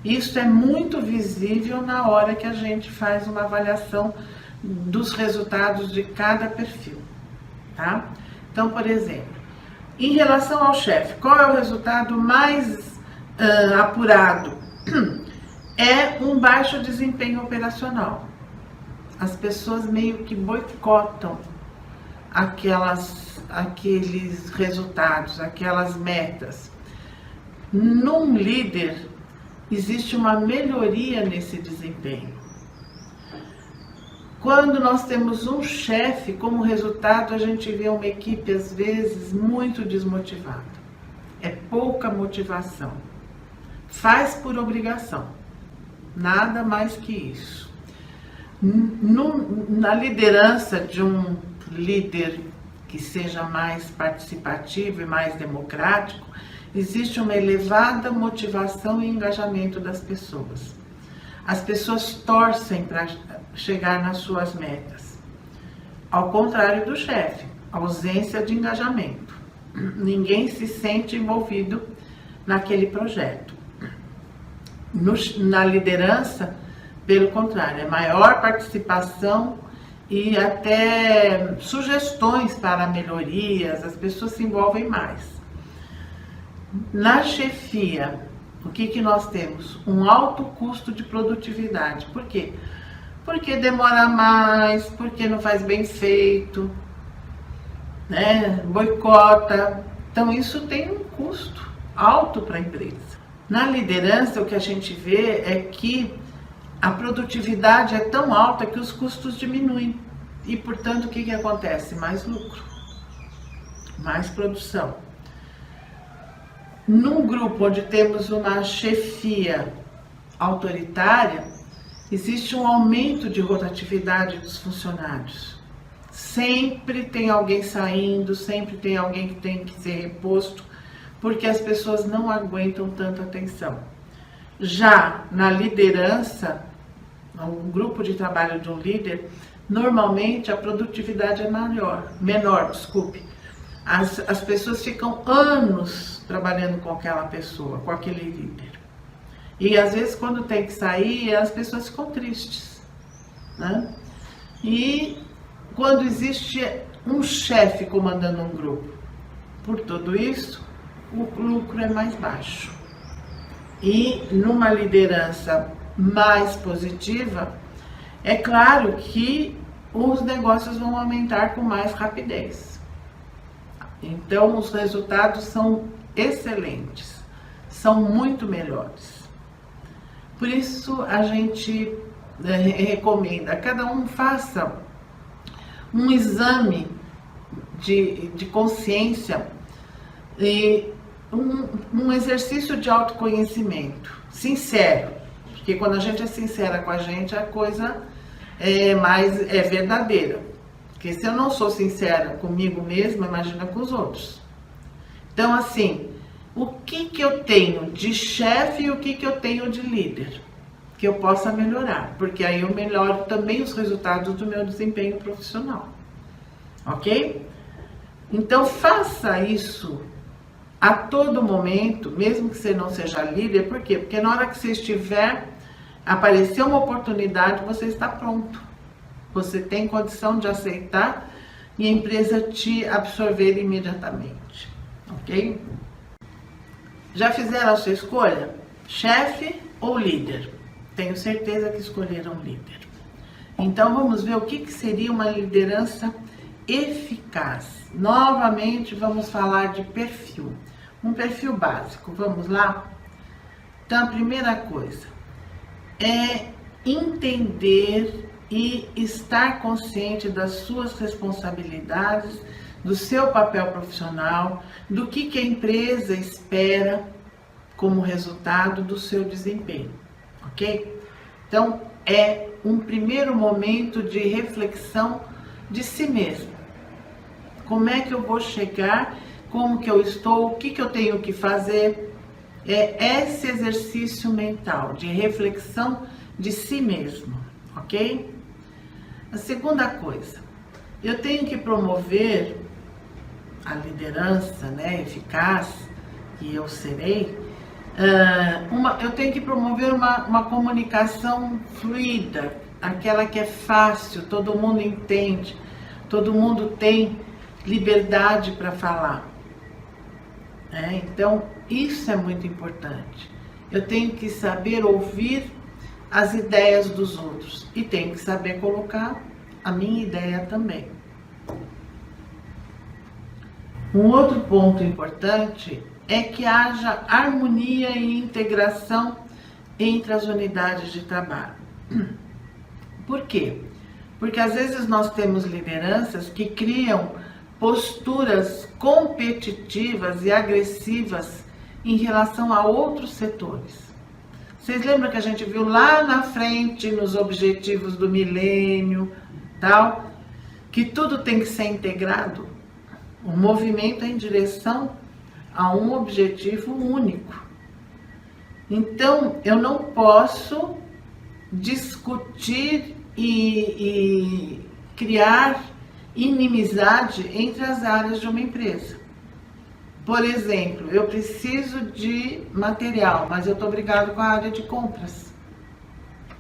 Isso é muito visível na hora que a gente faz uma avaliação dos resultados de cada perfil, tá? Então, por exemplo, em relação ao chefe, qual é o resultado mais apurado? É um baixo desempenho operacional. As pessoas meio que boicotam aqueles resultados, aquelas metas. Num líder, existe uma melhoria nesse desempenho. Quando nós temos um chefe, como resultado, a gente vê uma equipe, às vezes, muito desmotivada. É pouca motivação. Faz por obrigação. Nada mais que isso. Na liderança de um líder que seja mais participativo e mais democrático, existe uma elevada motivação e engajamento das pessoas. As pessoas torcem para chegar nas suas metas. Ao contrário do chefe, ausência de engajamento. Ninguém se sente envolvido naquele projeto. Na liderança, pelo contrário, é maior participação e até sugestões para melhorias, as pessoas se envolvem mais. Na chefia, o que nós temos? Um alto custo de produtividade. Por quê? Porque demora mais, porque não faz bem feito, né? Boicota. Então isso tem um custo alto para a empresa. Na liderança, o que a gente vê é que a produtividade é tão alta que os custos diminuem. E, portanto, o que acontece? Mais lucro, mais produção. Num grupo onde temos uma chefia autoritária, existe um aumento de rotatividade dos funcionários. Sempre tem alguém saindo, sempre tem alguém que tem que ser reposto, porque as pessoas não aguentam tanta atenção. Já na liderança, um grupo de trabalho de um líder, normalmente a produtividade é menor. As pessoas ficam anos trabalhando com aquela pessoa, com aquele líder. E às vezes quando tem que sair, as pessoas ficam tristes, né? E quando existe um chefe comandando um grupo, por tudo isso, o lucro é mais baixo. E numa liderança mais positiva, é claro que os negócios vão aumentar com mais rapidez. Então, os resultados são excelentes, são muito melhores. Por isso, a gente recomenda, cada um faça um exame de consciência e um exercício de autoconhecimento, sincero, porque quando a gente é sincera com a gente, a coisa é verdadeira. Porque se eu não sou sincera comigo mesma, imagina com os outros. Então, assim, o que eu tenho de chefe e o que eu tenho de líder? Que eu possa melhorar, porque aí eu melhoro também os resultados do meu desempenho profissional. Ok? Então, faça isso a todo momento, mesmo que você não seja líder. Por quê? Porque na hora que você estiver, aparecer uma oportunidade, você está pronto. Você tem condição de aceitar e a empresa te absorver imediatamente. Ok? Já fizeram a sua escolha? Chefe ou líder? Tenho certeza que escolheram líder. Então vamos ver o que seria uma liderança eficaz. Novamente vamos falar de perfil, um perfil básico, vamos lá? Então a primeira coisa é entender e estar consciente das suas responsabilidades, do seu papel profissional, do que a empresa espera como resultado do seu desempenho, ok? Então é um primeiro momento de reflexão de si mesmo. Como é que eu vou chegar? Como que eu estou? O que eu tenho que fazer? É esse exercício mental de reflexão de si mesmo, ok? A segunda coisa, eu tenho que promover a liderança, né, eficaz, que eu serei. Eu tenho que promover uma comunicação fluida, aquela que é fácil, todo mundo entende, todo mundo tem liberdade para falar. Então, isso é muito importante. Eu tenho que saber ouvir as ideias dos outros e tenho que saber colocar a minha ideia também. Um outro ponto importante é que haja harmonia e integração entre as unidades de trabalho. Por quê? Porque às vezes nós temos lideranças que criam posturas competitivas e agressivas em relação a outros setores. Vocês lembram que a gente viu lá na frente, nos objetivos do milênio, tal, que tudo tem que ser integrado? O movimento é em direção a um objetivo único. Então, eu não posso discutir e criar inimizade entre as áreas de uma empresa. Por exemplo, eu preciso de material, mas eu estou brigado com a área de compras.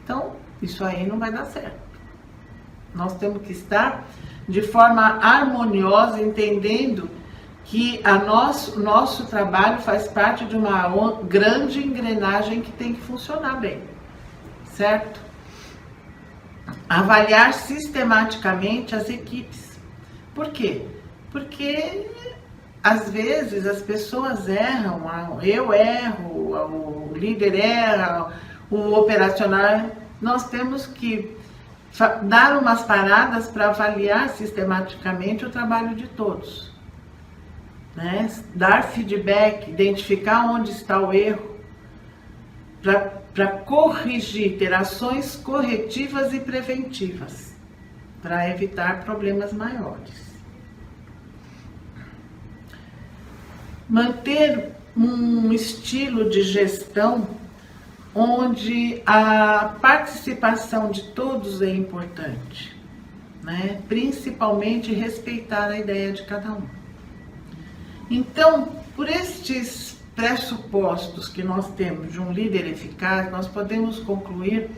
Então, isso aí não vai dar certo. Nós temos que estar de forma harmoniosa, entendendo que o nosso trabalho faz parte de uma grande engrenagem que tem que funcionar bem, certo? Avaliar sistematicamente as equipes. Por quê? Porque às vezes as pessoas erram, eu erro, o líder erra, o operacional. Nós temos que dar umas paradas para avaliar sistematicamente o trabalho de todos, né? Dar feedback, identificar onde está o erro, para corrigir, ter ações corretivas e preventivas, para evitar problemas maiores. Manter um estilo de gestão onde a participação de todos é importante, né? Principalmente respeitar a ideia de cada um. Então, por estes pressupostos que nós temos de um líder eficaz, nós podemos concluir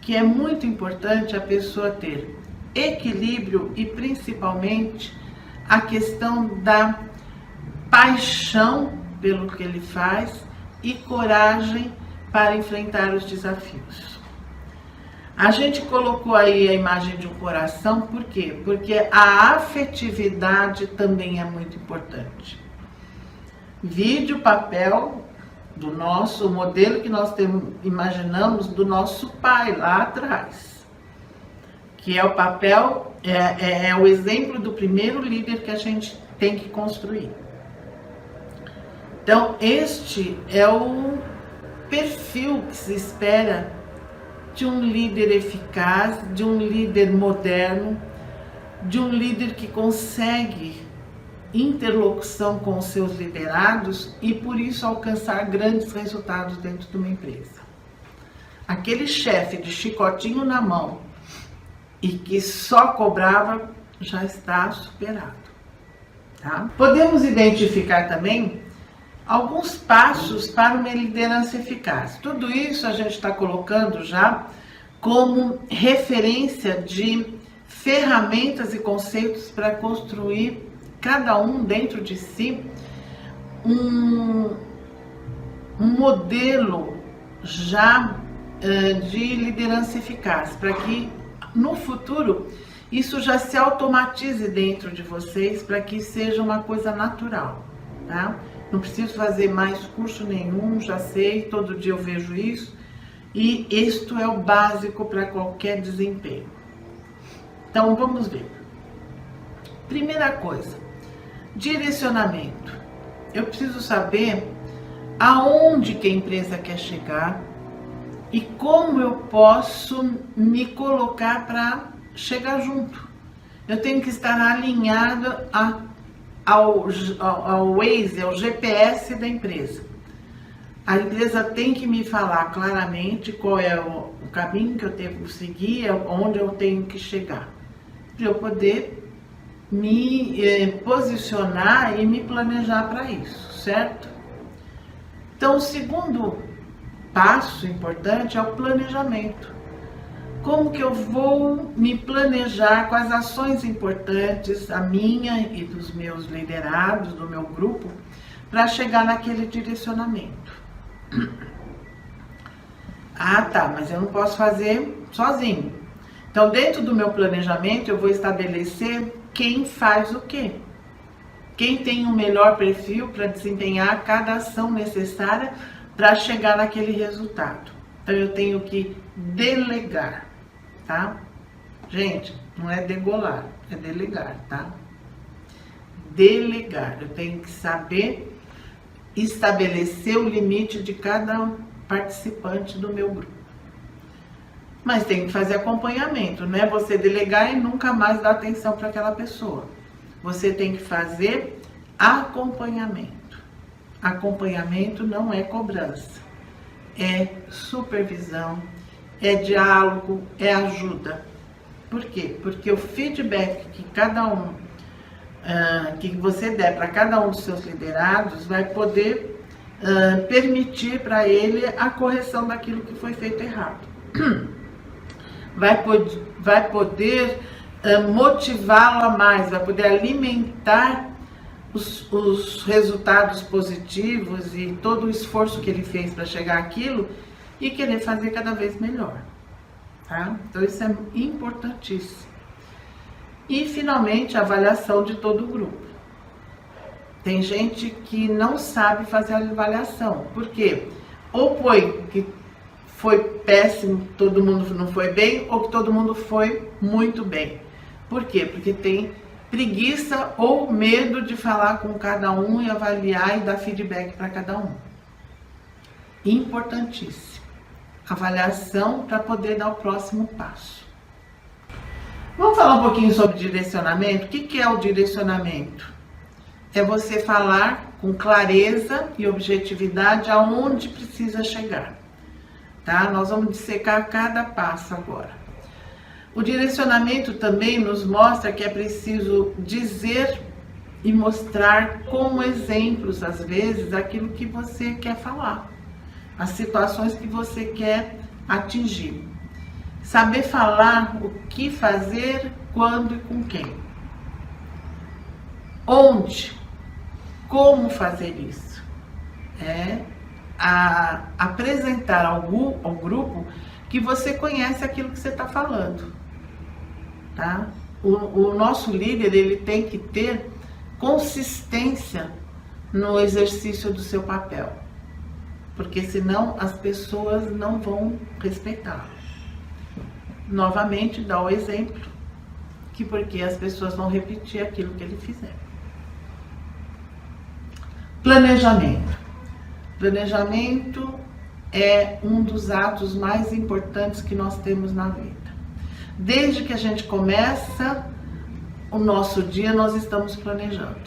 que é muito importante a pessoa ter equilíbrio e principalmente a questão da paixão pelo que ele faz e coragem para enfrentar os desafios. A gente colocou aí a imagem de um coração, por quê? Porque a afetividade também é muito importante. Vide o papel do nosso modelo que nós imaginamos do nosso pai lá atrás, que é o papel, é o exemplo do primeiro líder que a gente tem que construir. Então, este é o perfil que se espera de um líder eficaz, de um líder moderno, de um líder que consegue interlocução com os seus liderados e por isso alcançar grandes resultados dentro de uma empresa. Aquele chefe de chicotinho na mão e que só cobrava já está superado, tá? Podemos identificar também alguns passos para uma liderança eficaz. Tudo isso a gente está colocando já como referência de ferramentas e conceitos para construir cada um dentro de si um modelo já de liderança eficaz, para que no futuro isso já se automatize dentro de vocês para que seja uma coisa natural, tá? Não preciso fazer mais curso nenhum, já sei, todo dia eu vejo isso, e isto é o básico para qualquer desempenho. Então vamos ver. Primeira coisa, direcionamento. Eu preciso saber aonde que a empresa quer chegar e como eu posso me colocar para chegar junto. Eu tenho que estar alinhado ao Waze, ao GPS da empresa. A empresa tem que me falar claramente qual é o caminho que eu tenho que seguir, onde eu tenho que chegar, para eu poder me posicionar e me planejar para isso, certo? Então, o segundo passo importante é o planejamento. Como que eu vou me planejar com as ações importantes, a minha e dos meus liderados, do meu grupo, para chegar naquele direcionamento? Ah, tá, mas eu não posso fazer sozinho. Então, dentro do meu planejamento, eu vou estabelecer quem faz o quê. Quem tem o melhor perfil para desempenhar cada ação necessária para chegar naquele resultado. Então, eu tenho que delegar, tá? Gente, não é degolar, é delegar, tá? Delegar. Eu tenho que saber estabelecer o limite de cada participante do meu grupo. Mas tem que fazer acompanhamento, não é você delegar e nunca mais dar atenção para aquela pessoa. Você tem que fazer acompanhamento. Acompanhamento não é cobrança, é supervisão, é diálogo, é ajuda. Por quê? Porque o feedback que que você der para cada um dos seus liderados vai poder permitir para ele a correção daquilo que foi feito errado. Vai poder motivá-lo a mais, vai poder alimentar os resultados positivos e todo o esforço que ele fez para chegar àquilo e querer fazer cada vez melhor, tá? Então isso é importantíssimo. E finalmente a avaliação de todo o grupo. Tem gente que não sabe fazer a avaliação, por quê? Ou põe que foi péssimo, todo mundo não foi bem, ou que todo mundo foi muito bem. Por quê? Porque tem preguiça ou medo de falar com cada um e avaliar e dar feedback para cada um. Importantíssimo. Avaliação para poder dar o próximo passo. Vamos falar um pouquinho sobre direcionamento? O que é o direcionamento? É você falar com clareza e objetividade aonde precisa chegar. Tá? Nós vamos dissecar cada passo agora. O direcionamento também nos mostra que é preciso dizer e mostrar com exemplos, às vezes, aquilo que você quer falar, as situações que você quer atingir. Saber falar o que fazer, quando e com quem. Onde, como fazer isso. Apresentar ao grupo que você conhece aquilo que você está falando, tá? O nosso líder, ele tem que ter consistência no exercício do seu papel, porque senão as pessoas não vão respeitá-lo. Novamente, dá o exemplo, que porque as pessoas vão repetir aquilo que ele fizer. Planejamento. Planejamento é um dos atos mais importantes que nós temos na vida. Desde que a gente começa o nosso dia, nós estamos planejando.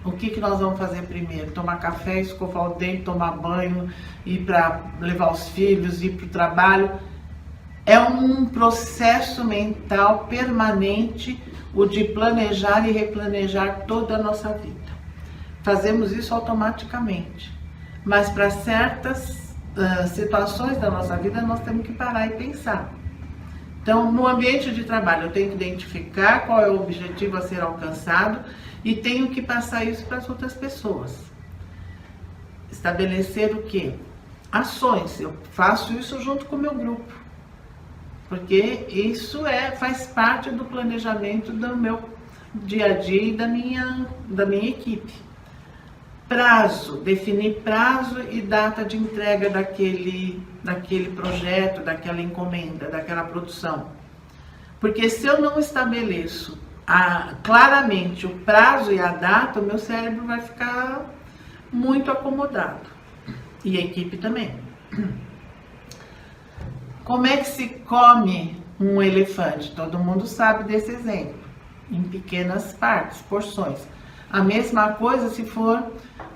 O que nós vamos fazer primeiro? Tomar café, escovar o dente, tomar banho, ir para levar os filhos, ir para o trabalho. É um processo mental permanente o de planejar e replanejar toda a nossa vida. Fazemos isso automaticamente. Mas para certas situações da nossa vida, nós temos que parar e pensar. Então, no ambiente de trabalho, eu tenho que identificar qual é o objetivo a ser alcançado e tenho que passar isso para as outras pessoas. Estabelecer o quê? Ações. Eu faço isso junto com o meu grupo. porque isso faz parte do planejamento do meu dia a dia e da minha equipe. Prazo, definir prazo e data de entrega daquele projeto, daquela encomenda, daquela produção. Porque se eu não estabeleço claramente o prazo e a data, o meu cérebro vai ficar muito acomodado. E a equipe também. Como é que se come um elefante? Todo mundo sabe desse exemplo. Em pequenas partes, porções. A mesma coisa se for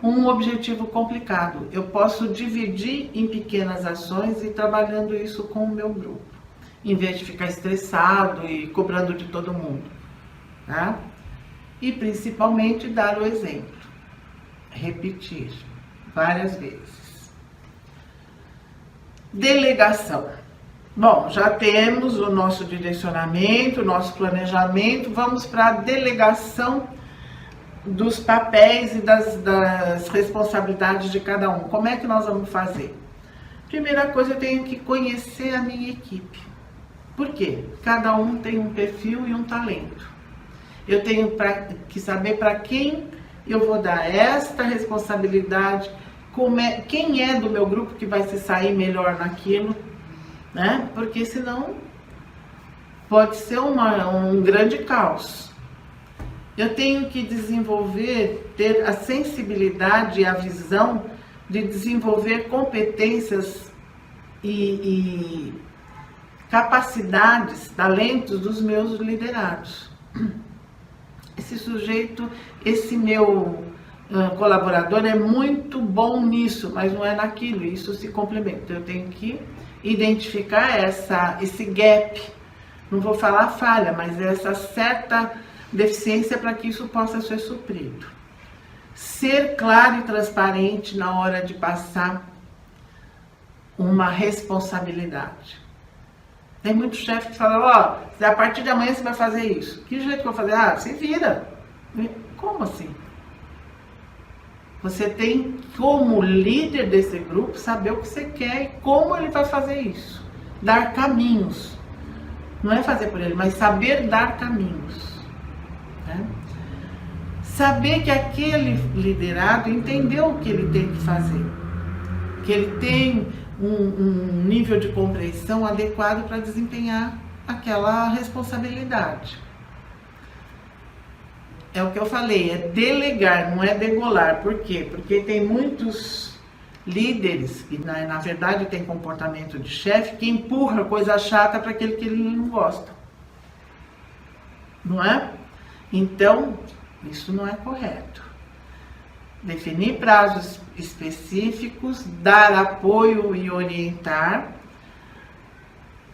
um objetivo complicado. Eu posso dividir em pequenas ações e ir trabalhando isso com o meu grupo, em vez de ficar estressado e cobrando de todo mundo. Tá? E principalmente dar o exemplo. Repetir várias vezes. Delegação. Bom, já temos o nosso direcionamento, o nosso planejamento, vamos para a delegação dos papéis e das responsabilidades de cada um. Como é que nós vamos fazer? Primeira coisa, eu tenho que conhecer a minha equipe. Por quê? Cada um tem um perfil e um talento. Eu tenho que saber para quem eu vou dar esta responsabilidade, quem é do meu grupo que vai se sair melhor naquilo, né? Porque senão pode ser um grande caos. Eu tenho que ter a sensibilidade e a visão de desenvolver competências e capacidades, talentos dos meus liderados. Esse meu colaborador é muito bom nisso, mas não é naquilo, isso se complementa. Eu tenho que identificar esse gap, não vou falar falha, mas essa certa deficiência para que isso possa ser suprido. Ser claro e transparente na hora de passar uma responsabilidade. Tem muito chefe que fala, a partir de amanhã você vai fazer isso. Que jeito que eu vou fazer? Se vira. Como assim? Você tem, como líder desse grupo, saber o que você quer e como ele vai fazer isso. Dar caminhos. Não é fazer por ele, mas saber dar caminhos. Né? Saber que aquele liderado entendeu o que ele tem que fazer. Que ele tem um nível de compreensão adequado para desempenhar aquela responsabilidade. É o que eu falei, é delegar, não é degolar. Por quê? Porque tem muitos líderes, que na verdade tem comportamento de chefe, que empurra coisa chata para aquele que ele não gosta. Não é? Então, isso não é correto. Definir prazos específicos, dar apoio e orientar.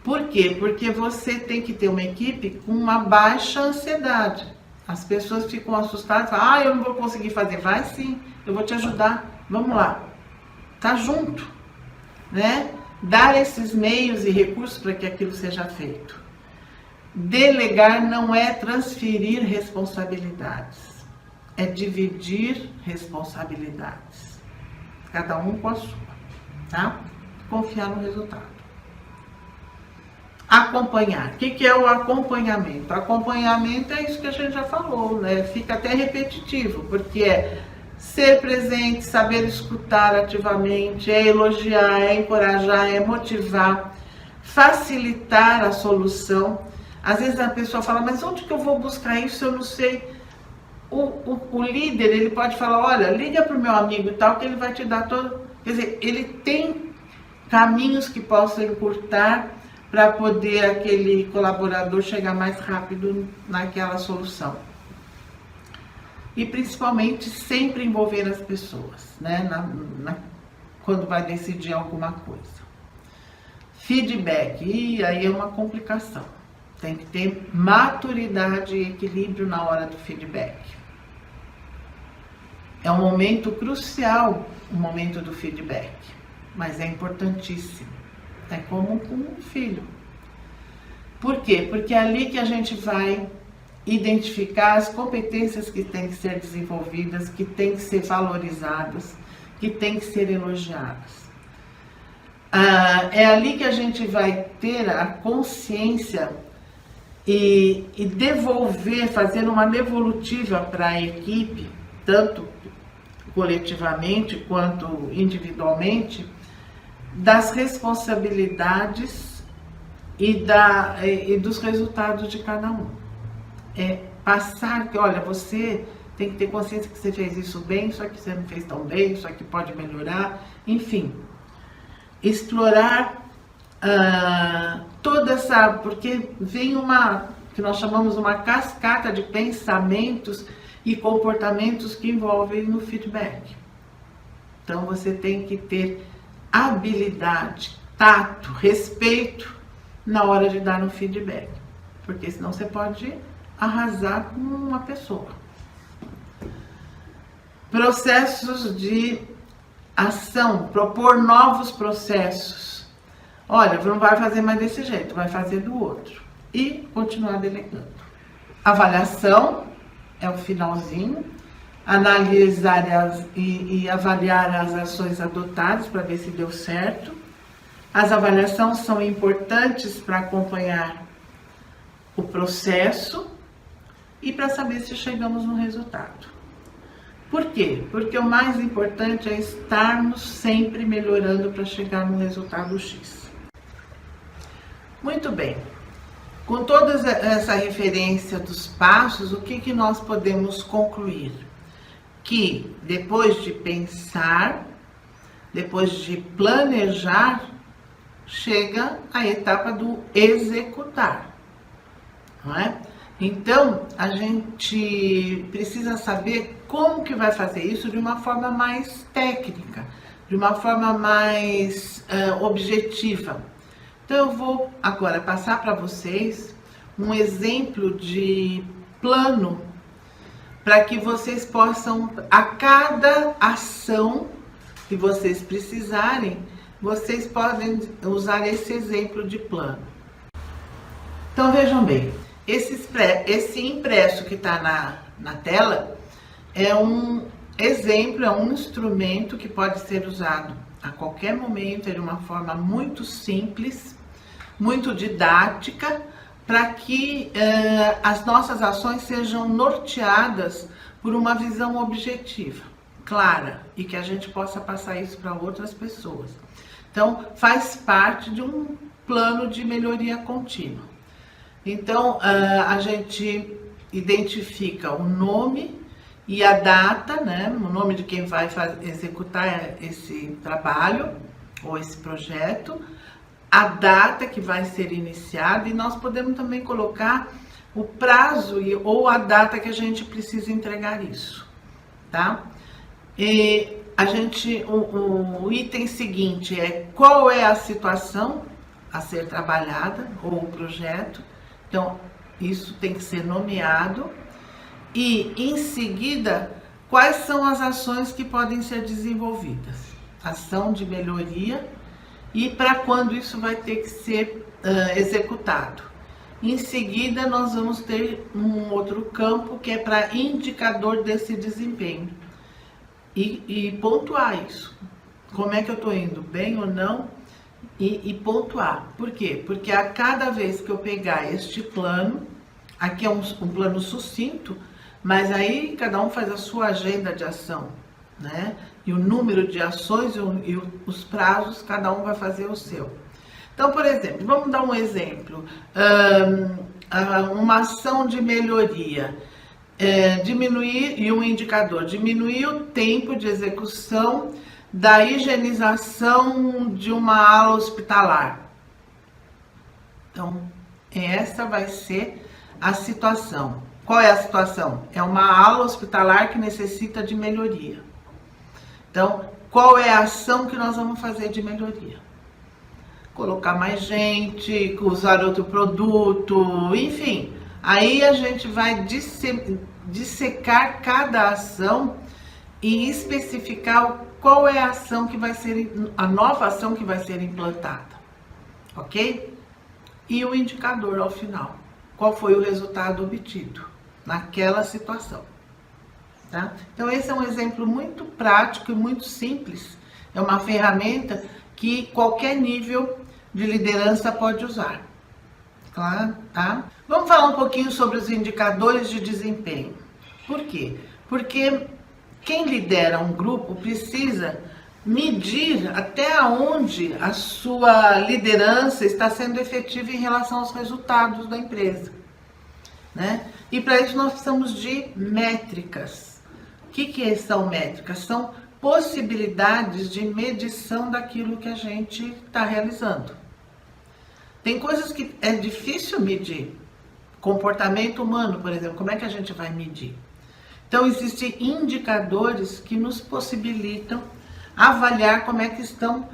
Por quê? Porque você tem que ter uma equipe com uma baixa ansiedade. As pessoas ficam assustadas, falam, eu não vou conseguir fazer. Vai sim, eu vou te ajudar, vamos lá. Tá junto, né? Dar esses meios e recursos para que aquilo seja feito. Delegar não é transferir responsabilidades. É dividir responsabilidades. Cada um com a sua, tá? Confiar no resultado. Acompanhar. O que é o acompanhamento? Acompanhamento é isso que a gente já falou, né? Fica até repetitivo, porque é ser presente, saber escutar ativamente, é elogiar, é encorajar, é motivar, facilitar a solução. Às vezes a pessoa fala, mas onde que eu vou buscar isso? Eu não sei. O líder, ele pode falar, olha, liga para o meu amigo e tal, que ele vai te dar todo... Quer dizer, ele tem caminhos que possam encurtar para poder aquele colaborador chegar mais rápido naquela solução. E principalmente sempre envolver as pessoas, né? Quando vai decidir alguma coisa. Feedback, e aí é uma complicação. Tem que ter maturidade e equilíbrio na hora do feedback. É um momento crucial, o momento do feedback, mas é importantíssimo. É como com um filho. Por quê? Porque é ali que a gente vai identificar as competências que têm que ser desenvolvidas, que têm que ser valorizadas, que têm que ser elogiadas. É ali que a gente vai ter a consciência e devolver, fazendo uma devolutiva para a equipe, tanto coletivamente quanto individualmente, das responsabilidades e dos resultados de cada um. Passar que, olha, você tem que ter consciência que você fez isso bem, só que você não fez tão bem, só que pode melhorar, enfim. Explorar toda essa, porque vem que nós chamamos uma cascata de pensamentos e comportamentos que envolvem no feedback. Então você tem que ter habilidade, tato, respeito na hora de dar um feedback, porque senão você pode arrasar com uma pessoa. Processos de ação, propor novos processos. Olha, não vai fazer mais desse jeito, vai fazer do outro. E continuar delegando. Avaliação é o finalzinho. Analisar e avaliar as ações adotadas para ver se deu certo. As avaliações são importantes para acompanhar o processo e para saber se chegamos no resultado. Por quê? Porque o mais importante é estarmos sempre melhorando para chegar no resultado X. Muito bem. Com toda essa referência dos passos, o que nós podemos concluir? Que depois de pensar, depois de planejar, chega a etapa do executar, não é? Então, a gente precisa saber como que vai fazer isso de uma forma mais técnica, de uma forma mais objetiva. Então, eu vou agora passar para vocês um exemplo de plano para que vocês possam, a cada ação que vocês precisarem, vocês podem usar esse exemplo de plano. Então, vejam bem. Esse impresso que está na tela é um exemplo, é um instrumento que pode ser usado a qualquer momento, de uma forma muito simples, muito didática, para que as nossas ações sejam norteadas por uma visão objetiva, clara, e que a gente possa passar isso para outras pessoas. Então, faz parte de um plano de melhoria contínua. Então, a gente identifica o nome e a data, né? O nome de quem vai executar esse trabalho ou esse projeto, a data que vai ser iniciada, e nós podemos também colocar o prazo ou a data que a gente precisa entregar isso, tá? E o item seguinte é qual é a situação a ser trabalhada ou o projeto. Então, isso tem que ser nomeado. E, em seguida, quais são as ações que podem ser desenvolvidas? Ação de melhoria e para quando isso vai ter que ser executado. Em seguida, nós vamos ter um outro campo que é para indicador desse desempenho. E pontuar isso. Como é que eu estou indo? Bem ou não? E pontuar. Por quê? Porque a cada vez que eu pegar este plano, aqui é um plano sucinto, mas aí cada um faz a sua agenda de ação, né? E o número de ações e os prazos, cada um vai fazer o seu. Então, por exemplo, vamos dar um exemplo. Uma ação de melhoria. Diminuir, e um indicador, diminuir o tempo de execução da higienização de uma ala hospitalar. Então, essa vai ser a situação. Qual é a situação? É uma ala hospitalar que necessita de melhoria. Então, qual é a ação que nós vamos fazer de melhoria? Colocar mais gente, usar outro produto, enfim. Aí a gente vai dissecar cada ação e especificar qual é a ação que vai ser, a nova ação que vai ser implantada, ok? E o indicador ao final, qual foi o resultado obtido naquela situação, tá? Então esse é um exemplo muito prático e muito simples, é uma ferramenta que qualquer nível de liderança pode usar. Claro, tá? Vamos falar um pouquinho sobre os indicadores de desempenho. Por quê? Porque quem lidera um grupo precisa medir até onde a sua liderança está sendo efetiva em relação aos resultados da empresa, né? E para isso nós precisamos de métricas. O que são métricas? São possibilidades de medição daquilo que a gente está realizando. Tem coisas que é difícil medir. Comportamento humano, por exemplo, como é que a gente vai medir? Então, existem indicadores que nos possibilitam avaliar como é que estão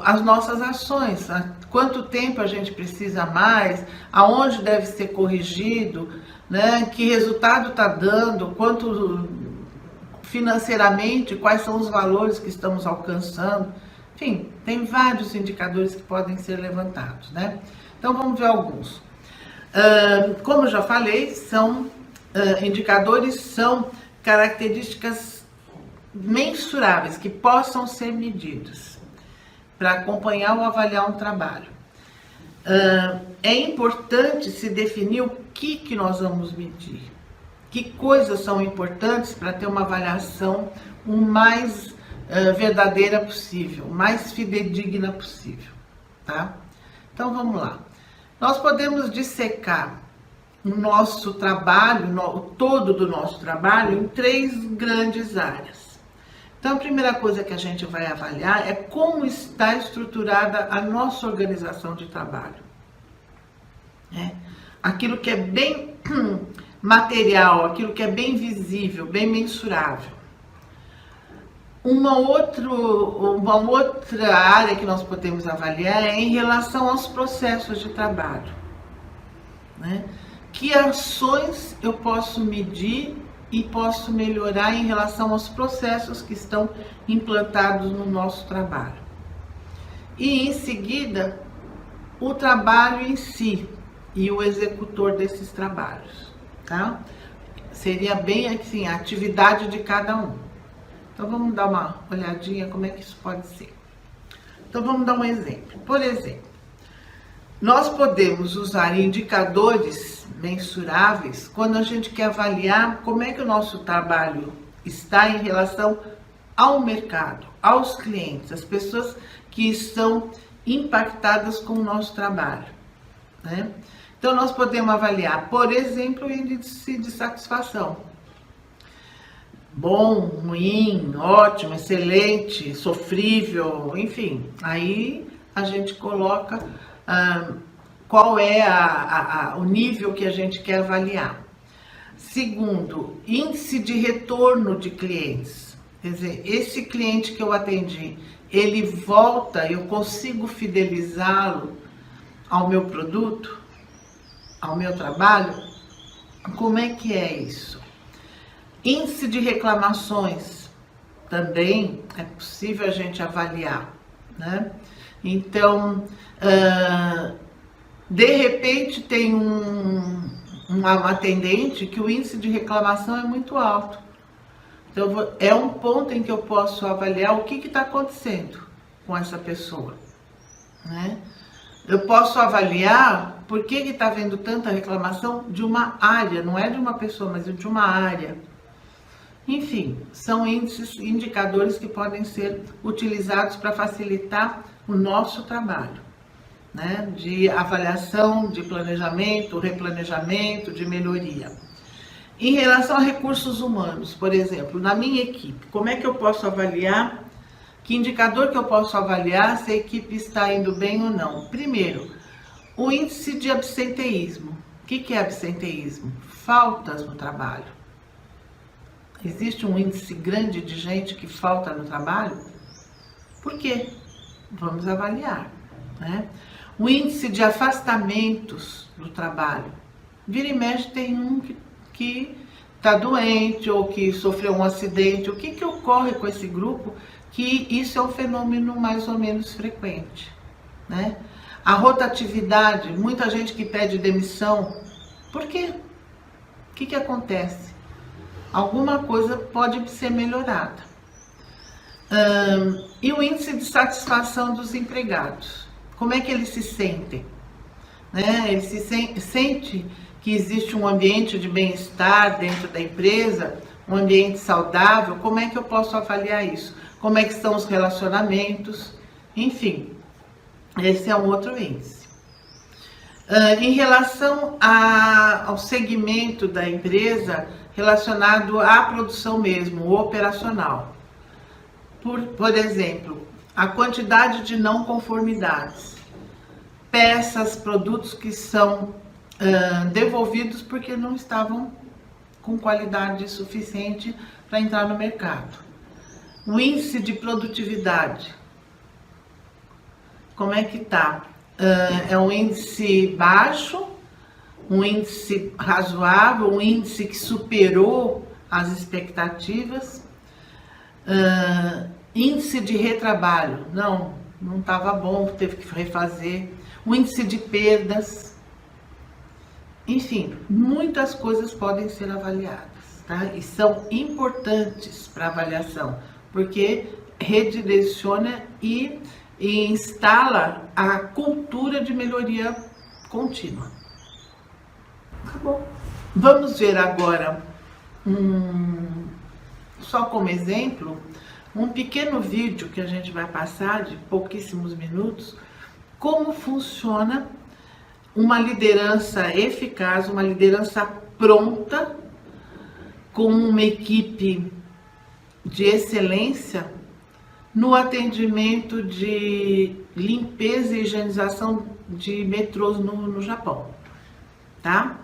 as nossas ações, quanto tempo a gente precisa mais, aonde deve ser corrigido, né? Que resultado está dando, quanto financeiramente, quais são os valores que estamos alcançando. Enfim, tem vários indicadores que podem ser levantados, né? Então, vamos ver alguns. Como eu já falei, indicadores são características mensuráveis, que possam ser medidas para acompanhar ou avaliar um trabalho. É importante se definir o que nós vamos medir, que coisas são importantes para ter uma avaliação o mais verdadeira possível, o mais fidedigna possível, tá? Então vamos lá. Nós podemos dissecar o nosso trabalho, o todo do nosso trabalho, em 3 grandes áreas. Então a primeira coisa que a gente vai avaliar é como está estruturada a nossa organização de trabalho. Aquilo que é bem material, aquilo que é bem visível, bem mensurável. Uma outra área que nós podemos avaliar é em relação aos processos de trabalho, né? Que ações eu posso medir e posso melhorar em relação aos processos que estão implantados no nosso trabalho. E em seguida, o trabalho em si e o executor desses trabalhos, tá? Seria bem assim, a atividade de cada um. Então vamos dar uma olhadinha como é que isso pode ser. Então vamos dar um exemplo. Por exemplo, nós podemos usar indicadores mensuráveis quando a gente quer avaliar como é que o nosso trabalho está em relação ao mercado, aos clientes, as pessoas que estão impactadas com o nosso trabalho, né? Então nós podemos avaliar, por exemplo, o índice de satisfação. Bom, ruim, ótimo, excelente, sofrível, enfim. Aí a gente coloca qual é o nível que a gente quer avaliar. Segundo, índice de retorno de clientes. Quer dizer, esse cliente que eu atendi, ele volta, eu consigo fidelizá-lo ao meu produto, ao meu trabalho? Como é que é isso? Índice de reclamações, também é possível a gente avaliar, né? Então, de repente tem um atendente que o índice de reclamação é muito alto. Então, é um ponto em que eu posso avaliar o que está acontecendo com essa pessoa, né? Eu posso avaliar por que está havendo tanta reclamação de uma área, não é de uma pessoa, mas de uma área. Enfim, são indicadores que podem ser utilizados para facilitar o nosso trabalho, né? De avaliação, de planejamento, replanejamento, de melhoria. Em relação a recursos humanos, por exemplo, na minha equipe, como é que eu posso avaliar, que indicador que eu posso avaliar se a equipe está indo bem ou não? Primeiro, o índice de absenteísmo. O que é absenteísmo? Faltas no trabalho. Existe um índice grande de gente que falta no trabalho? Por quê? Vamos avaliar, né? O índice de afastamentos do trabalho. Vira e mexe tem um que está doente ou que sofreu um acidente. O que ocorre com esse grupo? Que isso é um fenômeno mais ou menos frequente, né? A rotatividade, muita gente que pede demissão. Por quê? O que acontece? Alguma coisa pode ser melhorada. E o índice de satisfação dos empregados. Como é que eles se sentem? Né? Eles se sente que existe um ambiente de bem-estar dentro da empresa, um ambiente saudável. Como é que eu posso avaliar isso? Como é que estão os relacionamentos? Enfim, esse é um outro índice. Em relação ao segmento da empresa relacionado à produção mesmo, o operacional. Por exemplo, a quantidade de não conformidades, peças, produtos que são devolvidos porque não estavam com qualidade suficiente para entrar no mercado. O índice de produtividade, como é que está? É um índice baixo, um índice razoável, um índice que superou as expectativas. Índice de retrabalho, não estava bom, teve que refazer. O índice de perdas, enfim, muitas coisas podem ser avaliadas, tá? E são importantes para avaliação, porque redireciona e instala a cultura de melhoria contínua. Acabou. Vamos ver agora, só como exemplo, um pequeno vídeo que a gente vai passar de pouquíssimos minutos, como funciona uma liderança eficaz, uma liderança pronta, com uma equipe de excelência no atendimento de limpeza e higienização de metrôs no Japão, tá?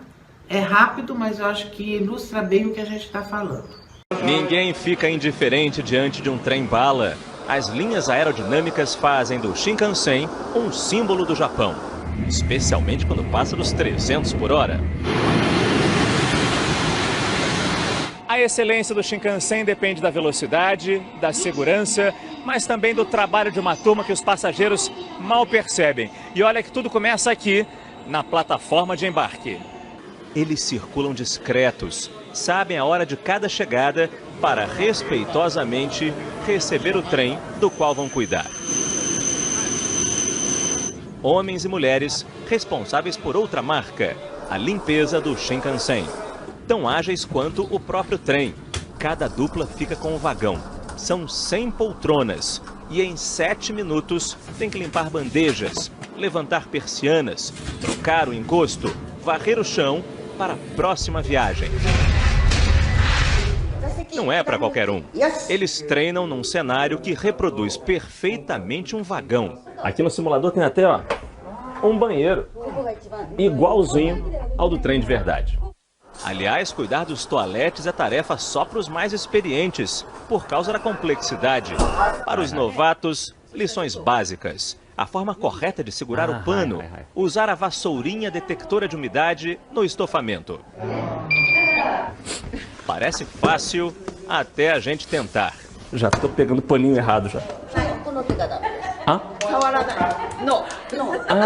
É rápido, mas eu acho que ilustra bem o que a gente está falando. Ninguém fica indiferente diante de um trem-bala. As linhas aerodinâmicas fazem do Shinkansen um símbolo do Japão, especialmente quando passa dos 300 por hora. A excelência do Shinkansen depende da velocidade, da segurança, mas também do trabalho de uma turma que os passageiros mal percebem. E olha que tudo começa aqui, na plataforma de embarque. Eles circulam discretos, sabem a hora de cada chegada para respeitosamente receber o trem do qual vão cuidar. Homens e mulheres responsáveis por outra marca, a limpeza do Shinkansen. Tão ágeis quanto o próprio trem. Cada dupla fica com um vagão. São 100 poltronas e em 7 minutos tem que limpar bandejas, levantar persianas, trocar o encosto, varrer o chão para a próxima viagem. Não é para qualquer um. Eles treinam num cenário que reproduz perfeitamente um vagão. Aqui no simulador tem até um banheiro igualzinho ao do trem de verdade. Aliás, cuidar dos toaletes é tarefa só para os mais experientes, por causa da complexidade. Para os novatos, lições básicas. A forma correta de segurar o pano, usar a vassourinha detectora de umidade no estofamento. Parece fácil até a gente tentar. Já estou pegando o paninho errado já.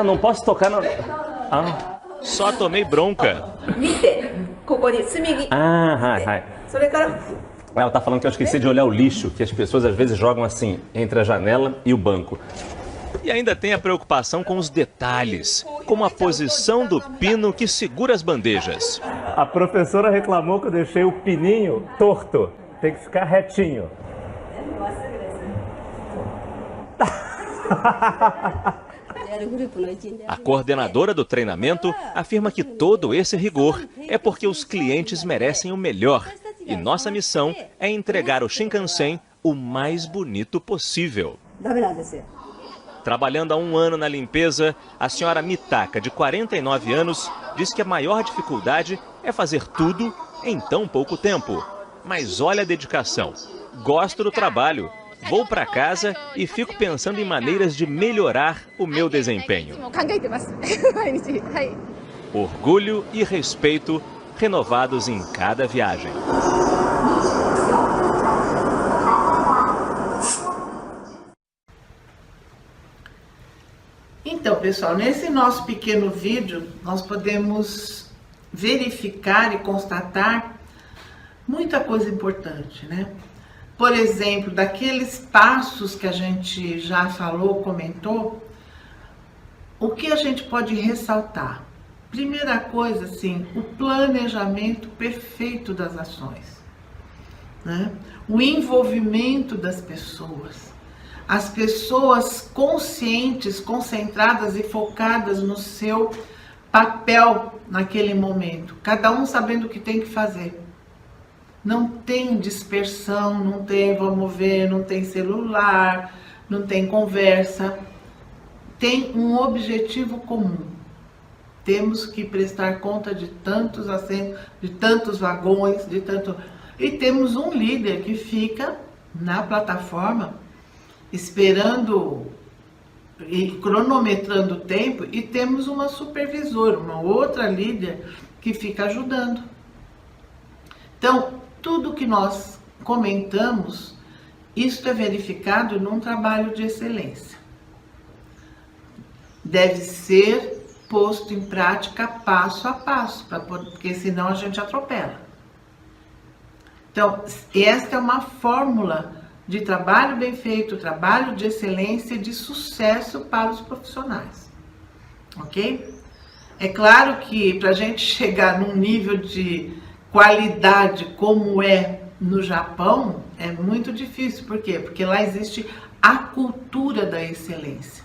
Não posso tocar no... Só tomei bronca. Ela tá falando que eu esqueci de olhar o lixo, que as pessoas às vezes jogam assim, entre a janela e o banco. E ainda tem a preocupação com os detalhes, como a posição do pino que segura as bandejas. A professora reclamou que eu deixei o pininho torto. Tem que ficar retinho. A coordenadora do treinamento afirma que todo esse rigor é porque os clientes merecem o melhor. E nossa missão é entregar o Shinkansen o mais bonito possível. Trabalhando há 1 ano na limpeza, a senhora Mitaka, de 49 anos, diz que a maior dificuldade é fazer tudo em tão pouco tempo. Mas olha a dedicação. Gosto do trabalho. Vou para casa e fico pensando em maneiras de melhorar o meu desempenho. Orgulho e respeito renovados em cada viagem. Então, pessoal, nesse nosso pequeno vídeo, nós podemos verificar e constatar muita coisa importante, né? por exemplo, daqueles passos que a gente já falou, comentou, o que a gente pode ressaltar? Primeira coisa, assim, o planejamento perfeito das ações, né? O envolvimento das pessoas, as pessoas conscientes, concentradas e focadas no seu papel naquele momento, cada um sabendo o que tem que fazer. Não tem dispersão, não tem vamos ver, não tem celular, não tem conversa. Tem um objetivo comum. Temos que prestar conta de tantos assentos, de tantos vagões, e temos um líder que fica na plataforma esperando e cronometrando o tempo, e temos uma supervisora, uma outra líder que fica ajudando. Então, tudo que nós comentamos, isso é verificado num trabalho de excelência. Deve ser posto em prática passo a passo, porque senão a gente atropela. Então, esta é uma fórmula de trabalho bem feito, trabalho de excelência e de sucesso para os profissionais. Ok? É claro que para a gente chegar num nível de qualidade como é no Japão, é muito difícil. Por quê? Porque lá existe a cultura da excelência.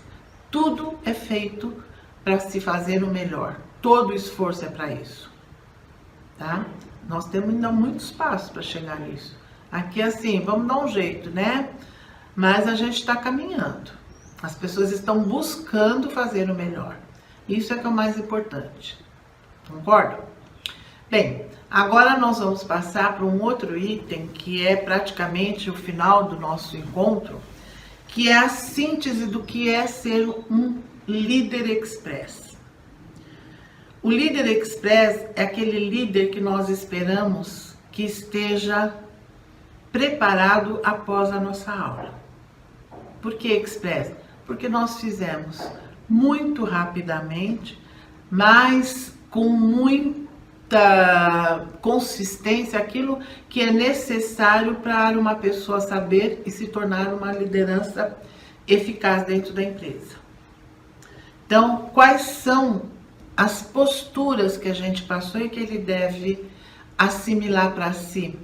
Tudo é feito para se fazer o melhor. Todo o esforço é para isso. Tá? Nós temos ainda muitos passos para chegar nisso. Aqui assim, vamos dar um jeito, né? Mas a gente está caminhando. As pessoas estão buscando fazer o melhor. Isso é que é o mais importante. Concorda? Bem, agora nós vamos passar para um outro item que é praticamente o final do nosso encontro, que é a síntese do que é ser um líder express. O líder express é aquele líder que nós esperamos que esteja preparado após a nossa aula. Por que express? Porque nós fizemos muito rapidamente, mas com muita consistência, aquilo que é necessário para uma pessoa saber e se tornar uma liderança eficaz dentro da empresa. Então, quais são as posturas que a gente passou e que ele deve assimilar para si?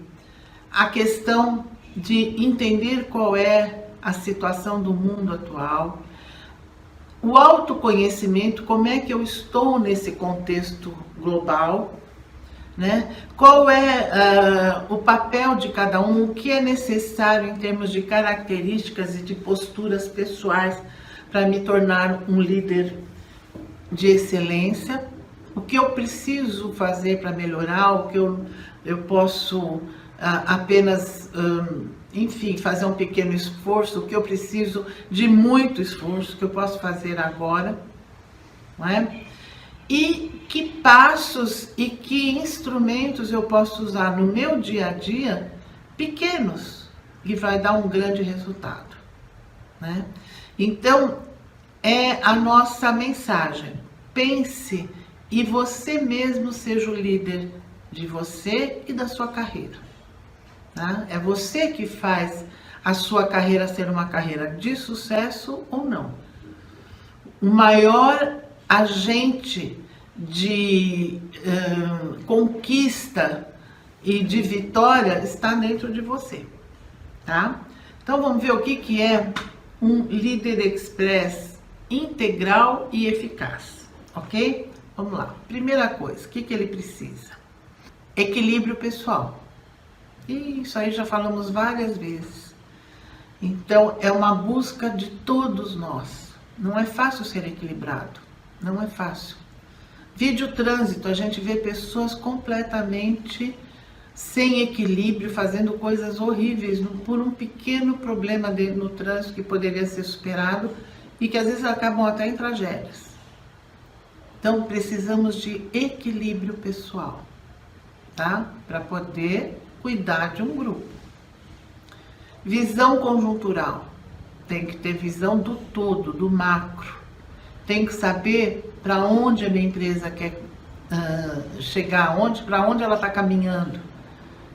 A questão de entender qual é a situação do mundo atual, o autoconhecimento, como é que eu estou nesse contexto global, né? Qual é o papel de cada um, o que é necessário em termos de características e de posturas pessoais para me tornar um líder de excelência, o que eu preciso fazer para melhorar, o que eu posso apenas, enfim, fazer um pequeno esforço, o que eu preciso de muito esforço, que eu posso fazer agora, não é? E que passos e que instrumentos eu posso usar no meu dia a dia, pequenos, e vai dar um grande resultado, né? Então, é a nossa mensagem. Pense e você mesmo seja o líder de você e da sua carreira. Tá? É você que faz a sua carreira ser uma carreira de sucesso ou não. O maior agente de conquista e de vitória está dentro de você. Tá? Então vamos ver o que é um líder express integral e eficaz. Ok? Vamos lá. Primeira coisa, o que ele precisa? Equilíbrio pessoal. E isso aí já falamos várias vezes. Então, é uma busca de todos nós. Não é fácil ser equilibrado. Não é fácil. Vídeo trânsito, a gente vê pessoas completamente sem equilíbrio, fazendo coisas horríveis por um pequeno problema no trânsito que poderia ser superado e que às vezes acabam até em tragédias. Então, precisamos de equilíbrio pessoal, tá? Para poder cuidar de um grupo. Visão conjuntural. Tem que ter visão do todo, do macro. Tem que saber para onde a minha empresa quer chegar, para onde ela está caminhando.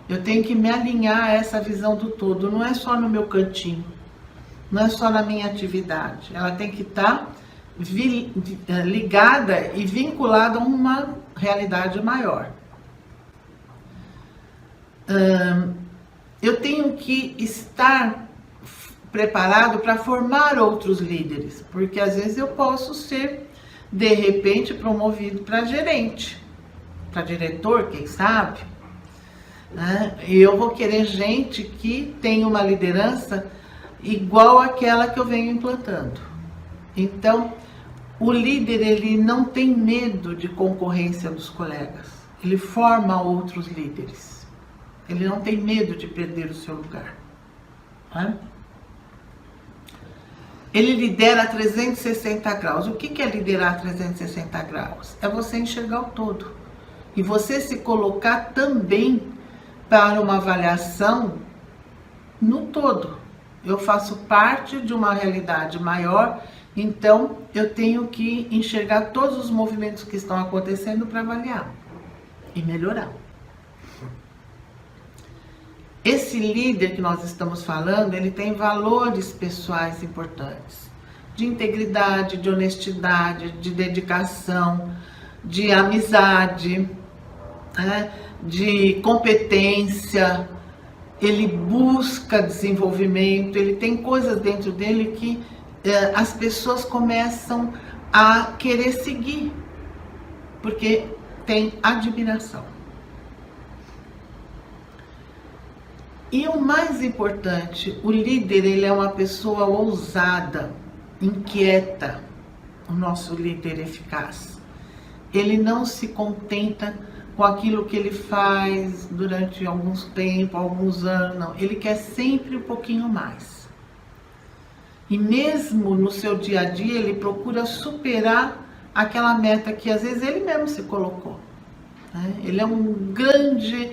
Eu tenho que me alinhar a essa visão do todo. Não é só no meu cantinho, não é só na minha atividade. Ela tem que estar ligada e vinculada a uma realidade maior. Eu tenho que estar preparado para formar outros líderes, porque às vezes eu posso ser, de repente, promovido para gerente, para diretor, quem sabe, né? E eu vou querer gente que tenha uma liderança igual àquela que eu venho implantando. Então, o líder, ele não tem medo de concorrência dos colegas, ele forma outros líderes, ele não tem medo de perder o seu lugar, né? Ele lidera a 360 graus. O que é liderar a 360 graus? É você enxergar o todo. E você se colocar também para uma avaliação no todo. Eu faço parte de uma realidade maior, então eu tenho que enxergar todos os movimentos que estão acontecendo para avaliar e melhorar. Esse líder que nós estamos falando, ele tem valores pessoais importantes, de integridade, de honestidade, de dedicação, de amizade, né? De competência. Ele busca desenvolvimento, ele tem coisas dentro dele que as pessoas começam a querer seguir, porque tem admiração. E o mais importante, o líder, ele é uma pessoa ousada, inquieta, o nosso líder eficaz. Ele não se contenta com aquilo que ele faz durante alguns tempos, alguns anos, não. Ele quer sempre um pouquinho mais. E mesmo no seu dia a dia, ele procura superar aquela meta que às vezes ele mesmo se colocou, né? Ele é um grande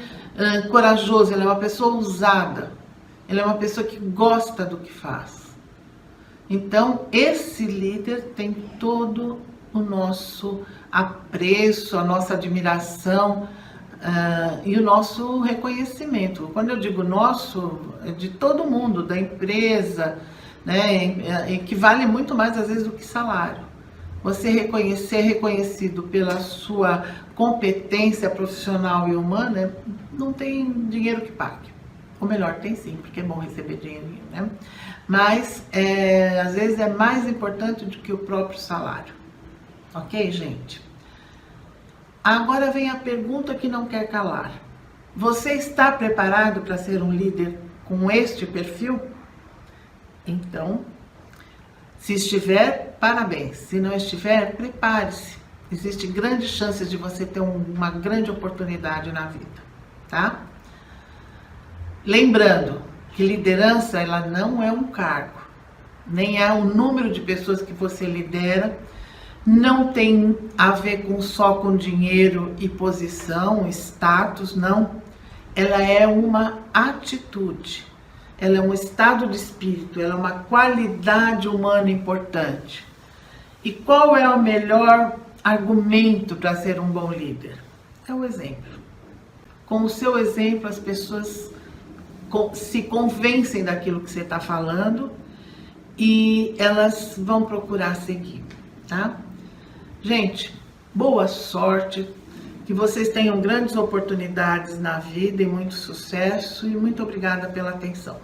corajoso, ele é uma pessoa ousada, ele é uma pessoa que gosta do que faz. Então, esse líder tem todo o nosso apreço, a nossa admiração e o nosso reconhecimento. Quando eu digo nosso, é de todo mundo, da empresa, né, que vale muito mais às vezes do que salário. Você ser reconhecido pela sua competência profissional e humana, não tem dinheiro que pague. Ou melhor, tem sim, porque é bom receber dinheirinho, né? Mas, às vezes, é mais importante do que o próprio salário. Ok, gente? Agora vem a pergunta que não quer calar. Você está preparado para ser um líder com este perfil? Então, se estiver, parabéns. Se não estiver, prepare-se. Existem grandes chances de você ter uma grande oportunidade na vida, tá? Lembrando que liderança, ela não é um cargo, nem é o número de pessoas que você lidera, não tem a ver só com dinheiro e posição, status, não. Ela é uma atitude. Ela é um estado de espírito, ela é uma qualidade humana importante. E qual é o melhor argumento para ser um bom líder? É o exemplo. Com o seu exemplo, as pessoas se convencem daquilo que você está falando e elas vão procurar seguir, tá? Gente, boa sorte, que vocês tenham grandes oportunidades na vida e muito sucesso, e muito obrigada pela atenção.